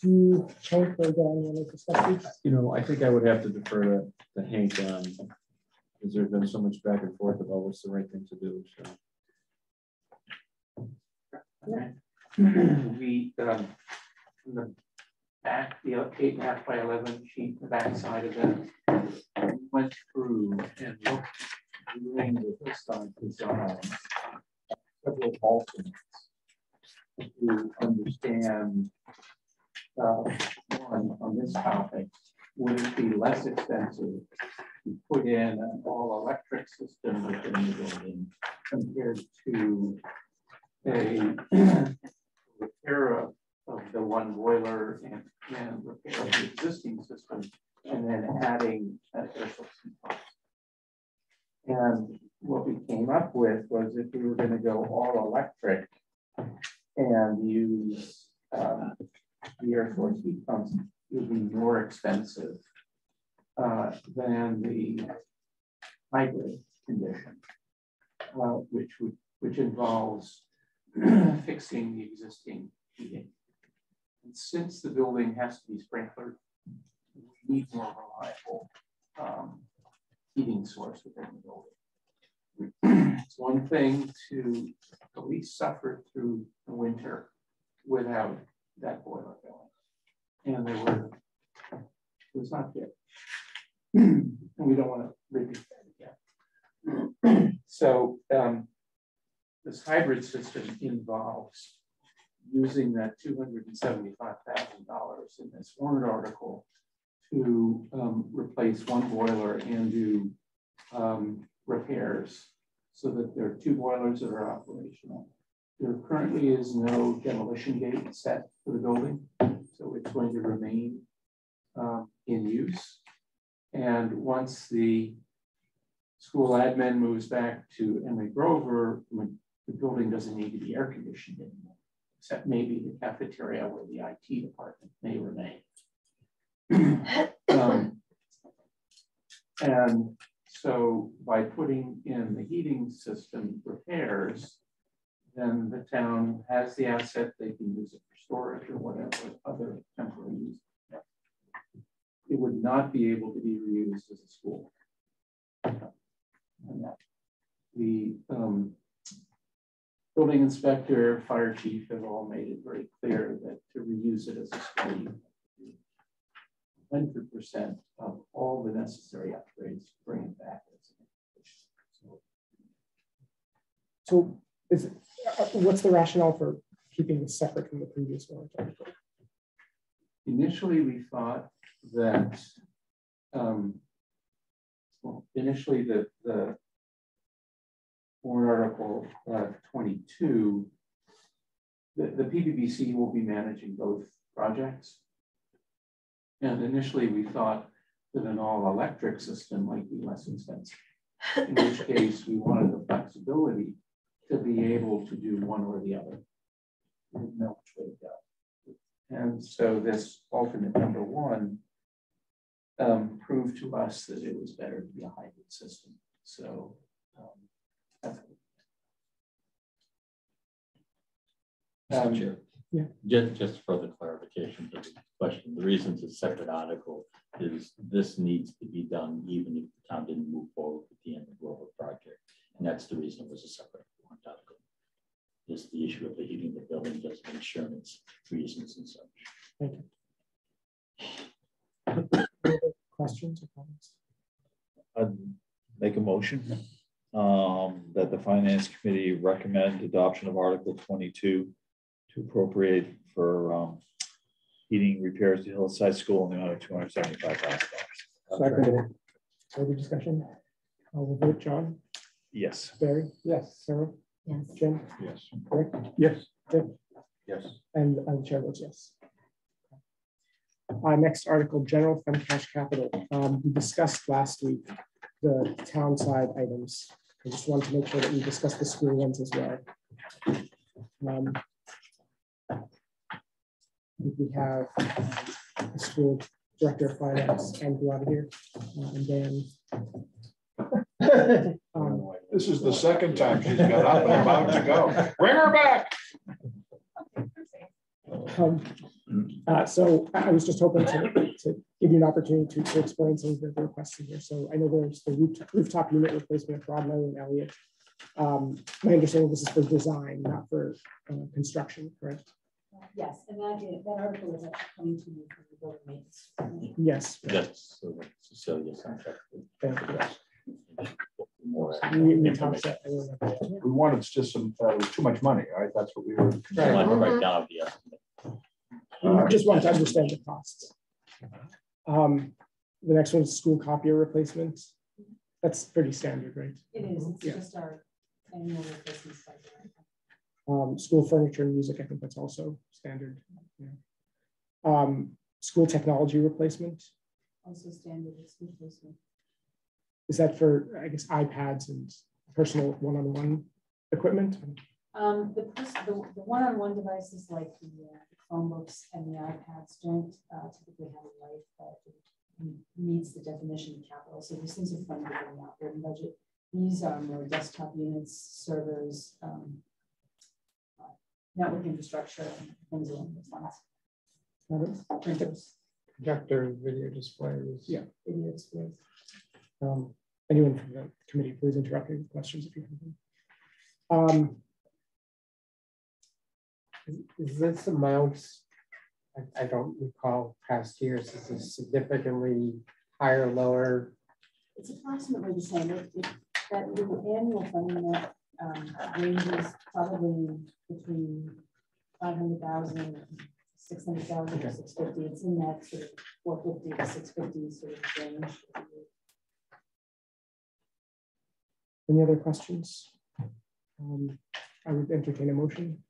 Do you, Hank or Dan, want to discuss these? You know, I think I would have to defer to Hank, because there's been so much back and forth about what's the right thing to do, so. Okay. We, in the back, the 8.5 by 11 sheet, the back side of it, went through and looked during the Hillside design several alternates to understand one on this topic. Would it be less expensive to put in an all-electric system within the building compared to a repair of the one boiler and repair of the existing system, and then adding an air source heat? And what we came up with was, if we were going to go all electric and use the air source heat pumps, it would be more expensive than the hybrid condition, which involves fixing the existing heating. And since the building has to be sprinklered, we need more reliable heating source within the building. It's one thing to at least suffer through the winter without that boiler going, and it was not good. And we don't want to repeat that again. So this hybrid system involves using that $275,000 in this warrant article to replace one boiler and do repairs so that there are two boilers that are operational. There currently is no demolition date set for the building, so it's going to remain in use. And once the school admin moves back to Emory Grover, the building doesn't need to be air conditioned anymore, except maybe the cafeteria where the IT department may remain. And so by putting in the heating system repairs, then the town has the asset, they can use it for storage or whatever other temporary use. It would not be able to be reused as a school. And that the building inspector, fire chief have all made it very clear that to reuse it as a school, 100% of all the necessary upgrades to bring it back. So is what's the rationale for keeping this separate from the previous warrant article? Initially, we thought that, initially the warrant article 22, the PBBC will be managing both projects. And initially we thought that an all electric system might be less expensive, in which case we wanted the flexibility to be able to do one or the other. We didn't know which way to go. And so this alternate number one proved to us that it was better to be a hybrid system. So that's Chair. Yeah. Just further clarification to the question. The reason it's a separate article is this needs to be done even if the town didn't move forward with the end of the Grover project. And that's the reason it was a separate warrant article. Is the issue of the heating the building, just insurance reasons and such. Thank you. Questions or comments? I'd make a motion that the Finance Committee recommend adoption of Article 22 to appropriate for heating repairs to Hillside School in the amount of $275,000. Second. Further discussion? I'll vote. John? Yes. Barry? Yes. Sarah? Yes. Jim? Yes. Rick? Yes. Dick? Yes. And the chair votes yes. Next article, general fund cash capital. We discussed last week the town side items. I just wanted to make sure that we discussed the school ones as well. We have the school Director of Finance, and go out of here. And Dan. This is the second time she's got up and about to go. Bring her back. So I was just hoping to give you an opportunity to explain some of the requests in here. So I know there's the rooftop unit replacement at Broadmeadow and Elliott. My understanding this is for design, not for construction, correct? Yes, and that article is actually coming to me from the building maintenance. Yes. That's Cecilia's contract. Thank you. More We wanted just some too much money, right? That's what we were. Right down the estimate. Just wanted to understand the costs. The next one is school copier replacement. That's pretty standard, right? It is. It's just our annual replacement cycle. School furniture and music, I think that's also standard. Yeah. School technology replacement. Also standard school replacement. Is that for, I guess, iPads and personal one-on-one equipment? The one-on-one devices like the Chromebooks and the iPads don't typically have a life that meets the definition of capital. So these things are funded in the operating budget. These are more desktop units, servers, network infrastructure, and things along those lines. Printers. Projector, video displays. Yeah. Video displays. Anyone from the committee, please interrupt me with questions if you have them. Is this amount, I don't recall past years, is this significantly higher, lower? It's approximately the same. That the annual funding that ranges probably between 500,000 and 600,000 or 650. It's in that sort of 450 to 650 sort of range. Any other questions? I would entertain a motion.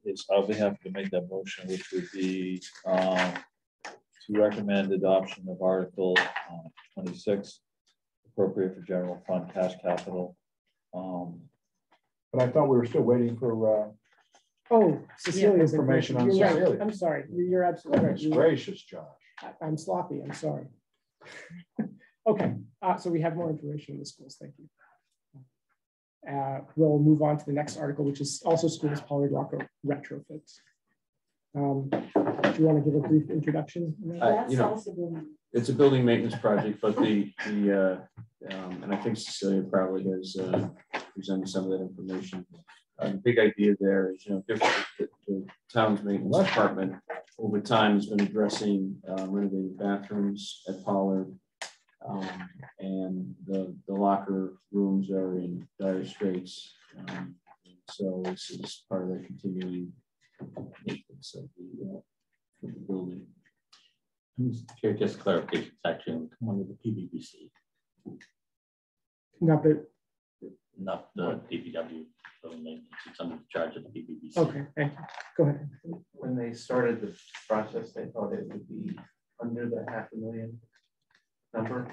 Yes, I'll be happy to make that motion, which would be to recommend adoption of Article 26, appropriate for general fund cash capital. But I thought we were still waiting for Cecilia's information on Cecilia. Cecilia. I'm sorry. You're absolutely right. Goodness gracious, Josh. I'm sloppy. I'm sorry. Okay. So we have more information in the schools. Thank you. We'll move on to the next article, which is also schools Pollard Rock retrofits. Do you want to give a brief introduction? It's a building maintenance project, but and I think Cecilia probably has presented some of that information. The big idea there is, the town's maintenance department over time has been addressing renovating bathrooms at Pollard. And the locker rooms are in dire straits. So this is part of the continuing maintenance of the building. Chair, just clarification, it's actually under the PBBC. Not the DPW building maintenance. It's under the charge of the PBBC. Okay, thank you. Go ahead. When they started the process, they thought it would be under the $500,000 number.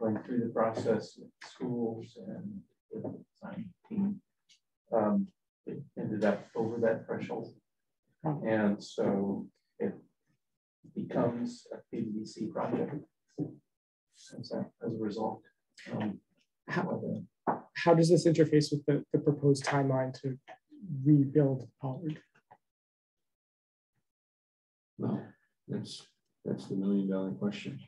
Going through the process with schools and with the design team. It ended up over that threshold. And so it becomes a PVC project as a result. How does this interface with the proposed timeline to rebuild Pollard? Well, that's the $1 million question.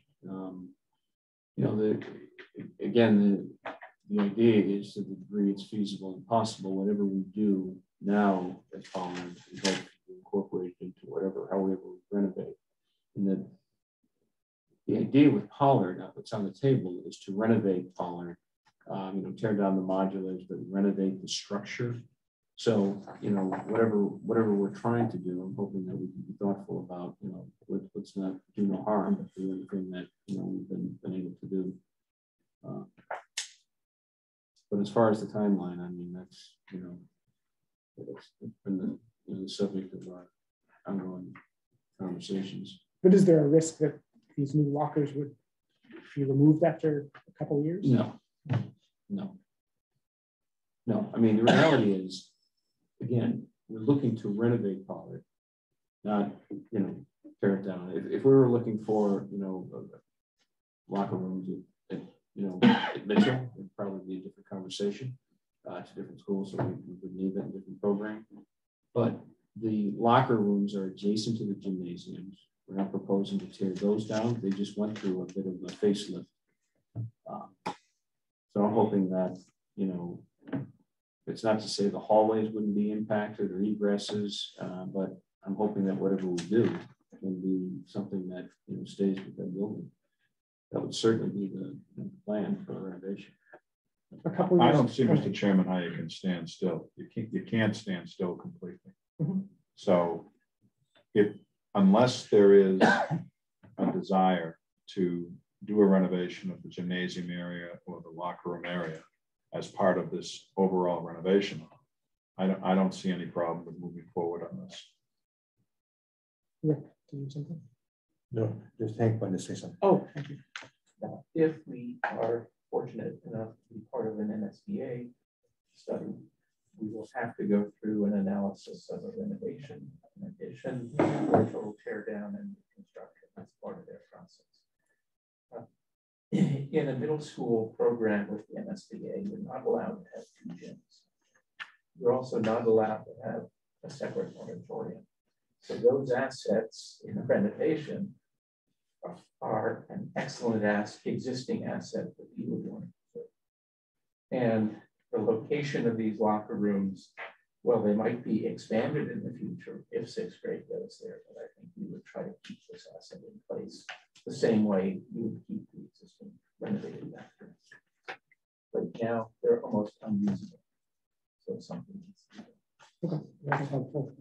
The idea is to the degree it's feasible and possible, whatever we do now at Pollard is like incorporated into however we renovate. And the idea with Pollard, what's on the table, is to renovate Pollard, tear down the modulars, but renovate the structure. So, whatever we're trying to do, I'm hoping that we can be thoughtful about, let's not do no harm, but do everything that, we've been able to do. But as far as the timeline, I mean, that's, it's been the subject of our ongoing conversations. But is there a risk that these new lockers would be removed after a couple of years? No. I mean, the reality is, again, we're looking to renovate Pollard, not, tear it down. If we were looking for, locker rooms at Mitchell, it'd probably be a different conversation. To different schools, so we would need that in different program. But the locker rooms are adjacent to the gymnasiums. We're not proposing to tear those down. They just went through a bit of a facelift. So I'm hoping that, it's not to say the hallways wouldn't be impacted or egresses, but I'm hoping that whatever we do can be something that stays with that building. That would certainly be the plan for renovation. I don't see, Mr. Chairman, how you can stand still. You can't stand still completely. So unless there is a desire to do a renovation of the gymnasium area or the locker room area as part of this overall renovation, I don't see any problem with moving forward on this. Rick, do you have something? No, just Hank wanted to say something. Oh, thank you. If we are fortunate enough to be part of an NSBA study, we will have to go through an analysis of a renovation, an addition, or total tear down and construction. That's part of their process. In a middle school program with the NSBA, you're not allowed to have two gyms. You're also not allowed to have a separate auditorium. So those assets in renovation are an excellent existing asset that you would want to do. And the location of these locker rooms, well, they might be expanded in the future if sixth grade goes there, but I think we would try to keep this asset in place the same way you would keep the existing renovated bathrooms. But now they're almost unusable. So something needs to be done. Okay, that's helpful.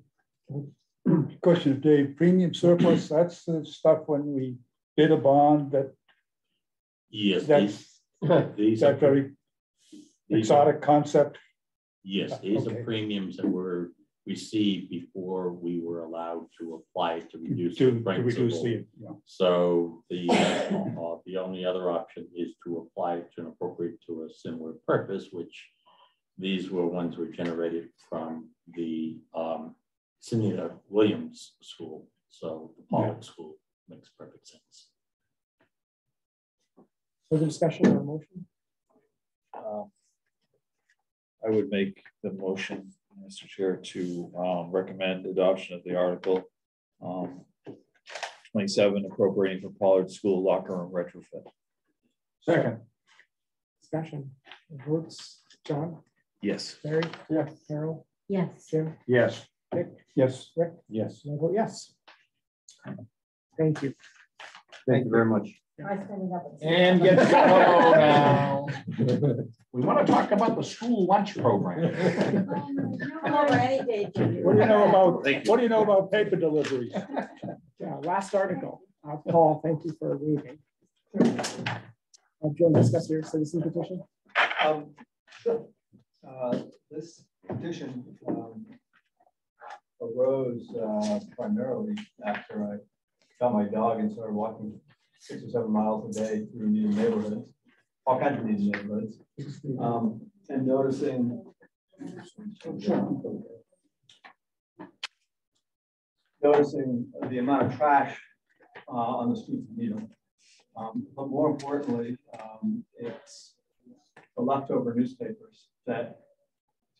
Question, Dave, premium surplus, that's the stuff when we bid a bond that. Yes, these are very exotic concept. Yes, these are premiums that were received before we were allowed to apply to reduce the principal. So the only other option is to apply to an appropriate to a similar purpose, which these were ones were generated from the Cindy Williams School. So the Pollock School makes perfect sense. Further discussion or motion? I would make the motion, Mr. Chair, to recommend adoption of the article 27, appropriating for Pollard School locker room retrofit. Second. Discussion. Votes. John? Yes. Barry? Yes. Carol? Yes. Jim? Yes. Nick? Yes. Rick? Yes. And I vote yes. Thank you. Thank you very much. And get going now. We want to talk about the school lunch program. What do you know about paper deliveries? Yeah, last article. Paul, thank you for reading. Joe, discuss your citizen petition. Sure. This petition arose primarily after I got my dog and started walking 6 or 7 miles a day through Needham neighborhoods, all kinds of Needham neighborhoods, and noticing the amount of trash on the streets of Needham. But more importantly, it's the leftover newspapers that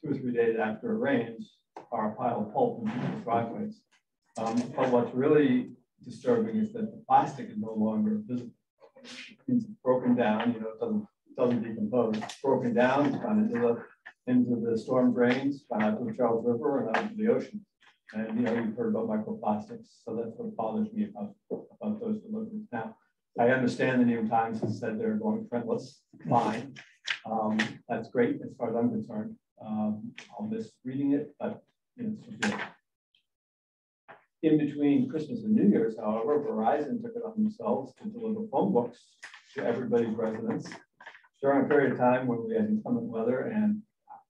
2 or 3 days after it rains are a pile of pulp in people's driveways. But what's really disturbing is that the plastic is no longer visible. It's broken down, it doesn't decompose. It's broken down, it's gone into the storm drains, gone out to the Charles River and out into the ocean. And you've heard about microplastics, so that's what bothers me about those deliveries. Now, I understand the New York Times has said they're going printless. Fine, that's great as far as I'm concerned. I'll miss reading it, but it's good. In between Christmas and New Year's, however, Verizon took it on themselves to deliver phone books to everybody's residence during a period of time when we had inclement weather, and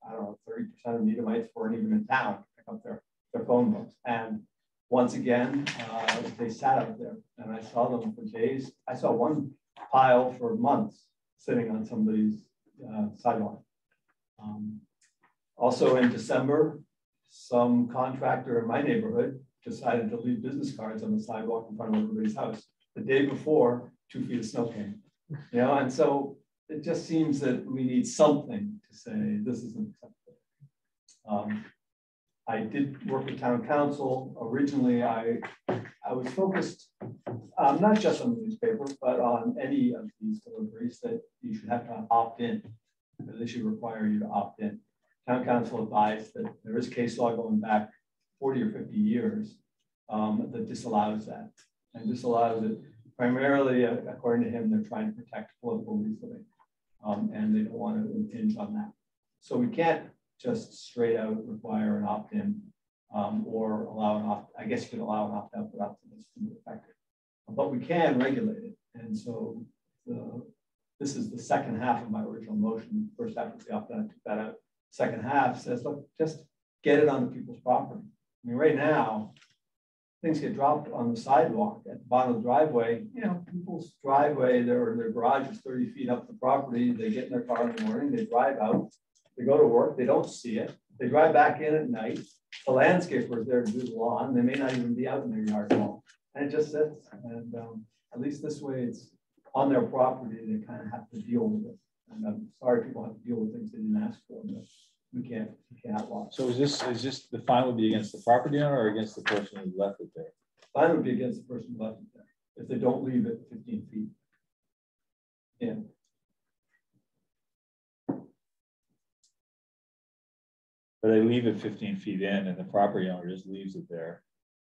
I don't know, 30% of Needhamites weren't even in town to pick up their phone books. And once again, they sat out there, and I saw them for days. I saw one pile for months sitting on somebody's sidewalk. Also in December, some contractor in my neighborhood decided to leave business cards on the sidewalk in front of everybody's house. The day before, 2 feet of snow came. You know, and so it just seems that we need something to say this isn't acceptable. I did work with town council. Originally, I was focused not just on the newspaper, but on any of these deliveries that you should have to opt in. They should require you to opt in. Town council advised that there is case law going back 40 or 50 years that disallows that. And disallows it primarily, according to him, they're trying to protect political reasoning. And they don't want to impinge on that. So we can't just straight out require an opt-in or allow an opt. I guess you could allow an opt-out without this effective, but we can regulate it. And so this is the second half of my original motion. First half was the opt-out, took that out. Second half says, look, just get it onto people's property. I mean, right now, things get dropped on the sidewalk at the bottom of the driveway. You know, people's driveway, their garage is 30 feet up the property. They get in their car in the morning, they drive out. They go to work, they don't see it. They drive back in at night. The landscaper is there to do the lawn. They may not even be out in their yard at all. And it just sits. And at least this way it's on their property. They kind of have to deal with it. And I'm sorry people have to deal with things they didn't ask for, but we can't outlaw it. So is this the fine would be against the property owner or against the person who left it there? Fine would be against the person who left it there if they don't leave it 15 feet in. But they leave it 15 feet in and the property owner just leaves it there.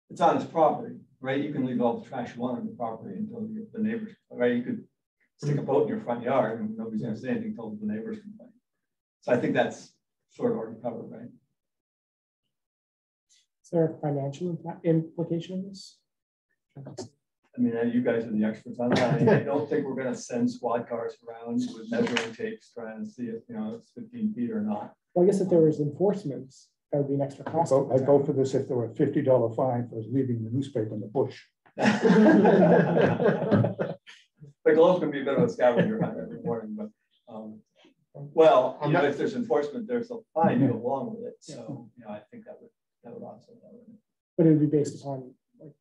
It's on his property, right? You can leave all the trash you want on the property until the neighbors, right? You could stick a boat in your front yard and nobody's going to say anything until the neighbors complain. So I think that's sort of already covered, right? Is there a financial implication of this? I mean, you guys are the experts on that. I don't think we're going to send squad cars around with measuring tapes trying to see if it's 15 feet or not. Well, I guess if there was enforcement, that would be an extra cost. I'd go for this if there were a $50 fine for leaving the newspaper in the bush. The gloves can be a bit of a scavenger hunt every morning, but well, if there's enforcement, there's a fine to go along with it. So I think that would offset that. But it would be based upon like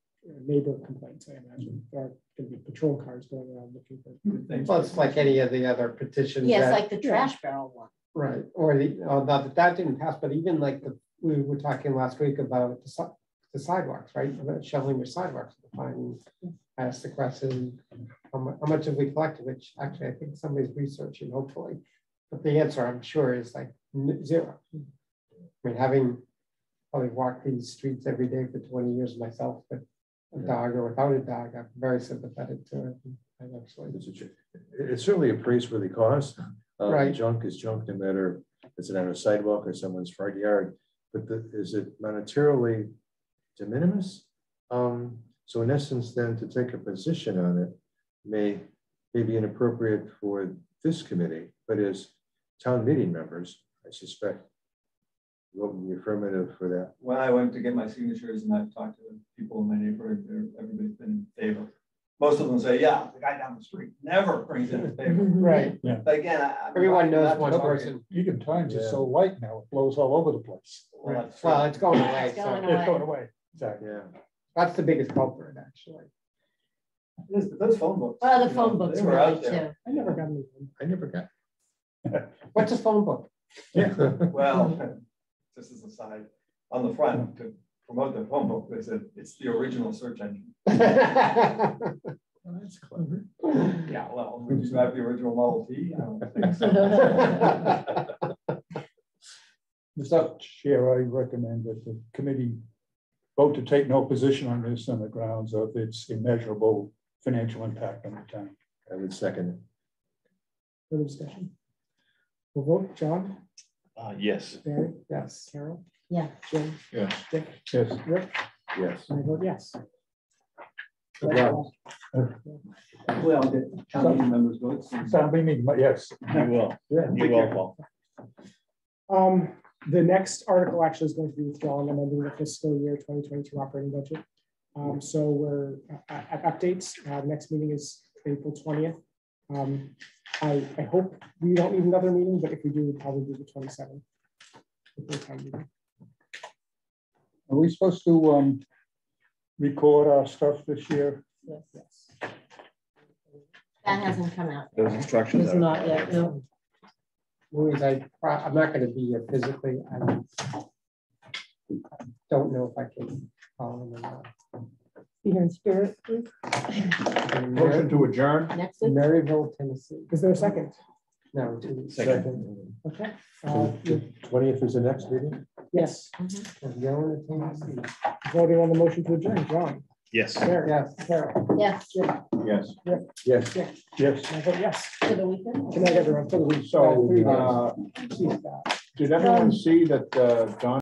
neighbor complaints, I imagine. There are going to be patrol cars going around looking for things. Well, it's like any of the other petitions. Yes, like the trash barrel one. Right, or not that didn't pass, but even like we were talking last week about the sidewalks, right? About shoveling your sidewalks. I asked the question, how much have we collected? Which actually I think somebody's researching, hopefully. But the answer, I'm sure, is like 0. I mean, having probably walked these streets every day for 20 years myself, with a dog or without a dog, I'm very sympathetic to it. It's certainly a praiseworthy cause. Right. Junk is junk, no matter if it's on a sidewalk or someone's front yard. But is it monetarily de minimis? So in essence, then to take a position on it may be inappropriate for this committee, but as town meeting members, I suspect vote in the affirmative for that. When I went to get my signatures and I've talked to people in my neighborhood, everybody's been in favor. Most of them say, yeah, the guy down the street never brings in his paper. Right. Yeah. But again, everyone knows one person. Egan Times is so light now, it blows all over the place. Well, it's going away. It's going It's going away. away. Exactly. Yeah. That's the biggest culprit, actually. Those phone books. Well, the phone books were were out out there. too. I never got anything. I never got. What's a phone book? Yeah. Well, just as a side, on the front to promote the phone book, they said it's the original search engine. Well, that's clever. Yeah, well, would you have the original Model T? I don't think so. Mr. Chair, I recommend that the committee vote to take no position on this on the grounds of its immeasurable financial impact on the town. I would second it. Further discussion? We'll vote. John? Yes. Barry? Yes. Carol? Yeah. Jim? Yes. Dick? Yes. Rick? Yes. I vote yes. Well, Hopefully I'll get town meeting members' votes. Town meeting, yes. You will. Yeah. You will, Paul. The next article actually is going to be withdrawn amending the fiscal year 2022 operating budget. So we're at updates. Next meeting is April 20th. I hope we don't need another meeting, but if we do, we'll probably do the 27th. Are we supposed to record our stuff this year? Yes. That hasn't come out. Those instructions. It's not yet, no. Louise, I'm not going to be here physically. I don't know if I can call them or not. Be here in spirit, please. Motion to adjourn. Next week. Maryville, Tennessee. Is there a second? No, Second. Okay. The 20th is the next meeting? Yes. We're going to Tennessee. Voting on the motion to adjourn, John. Yes. Sarah. Yes. Carol. Yes. Jim. Yes. Yep. Yes. Yeah. Yes. I vote yes. For the weekend. Good night, everyone. For the week. So, Three days. did everyone see that John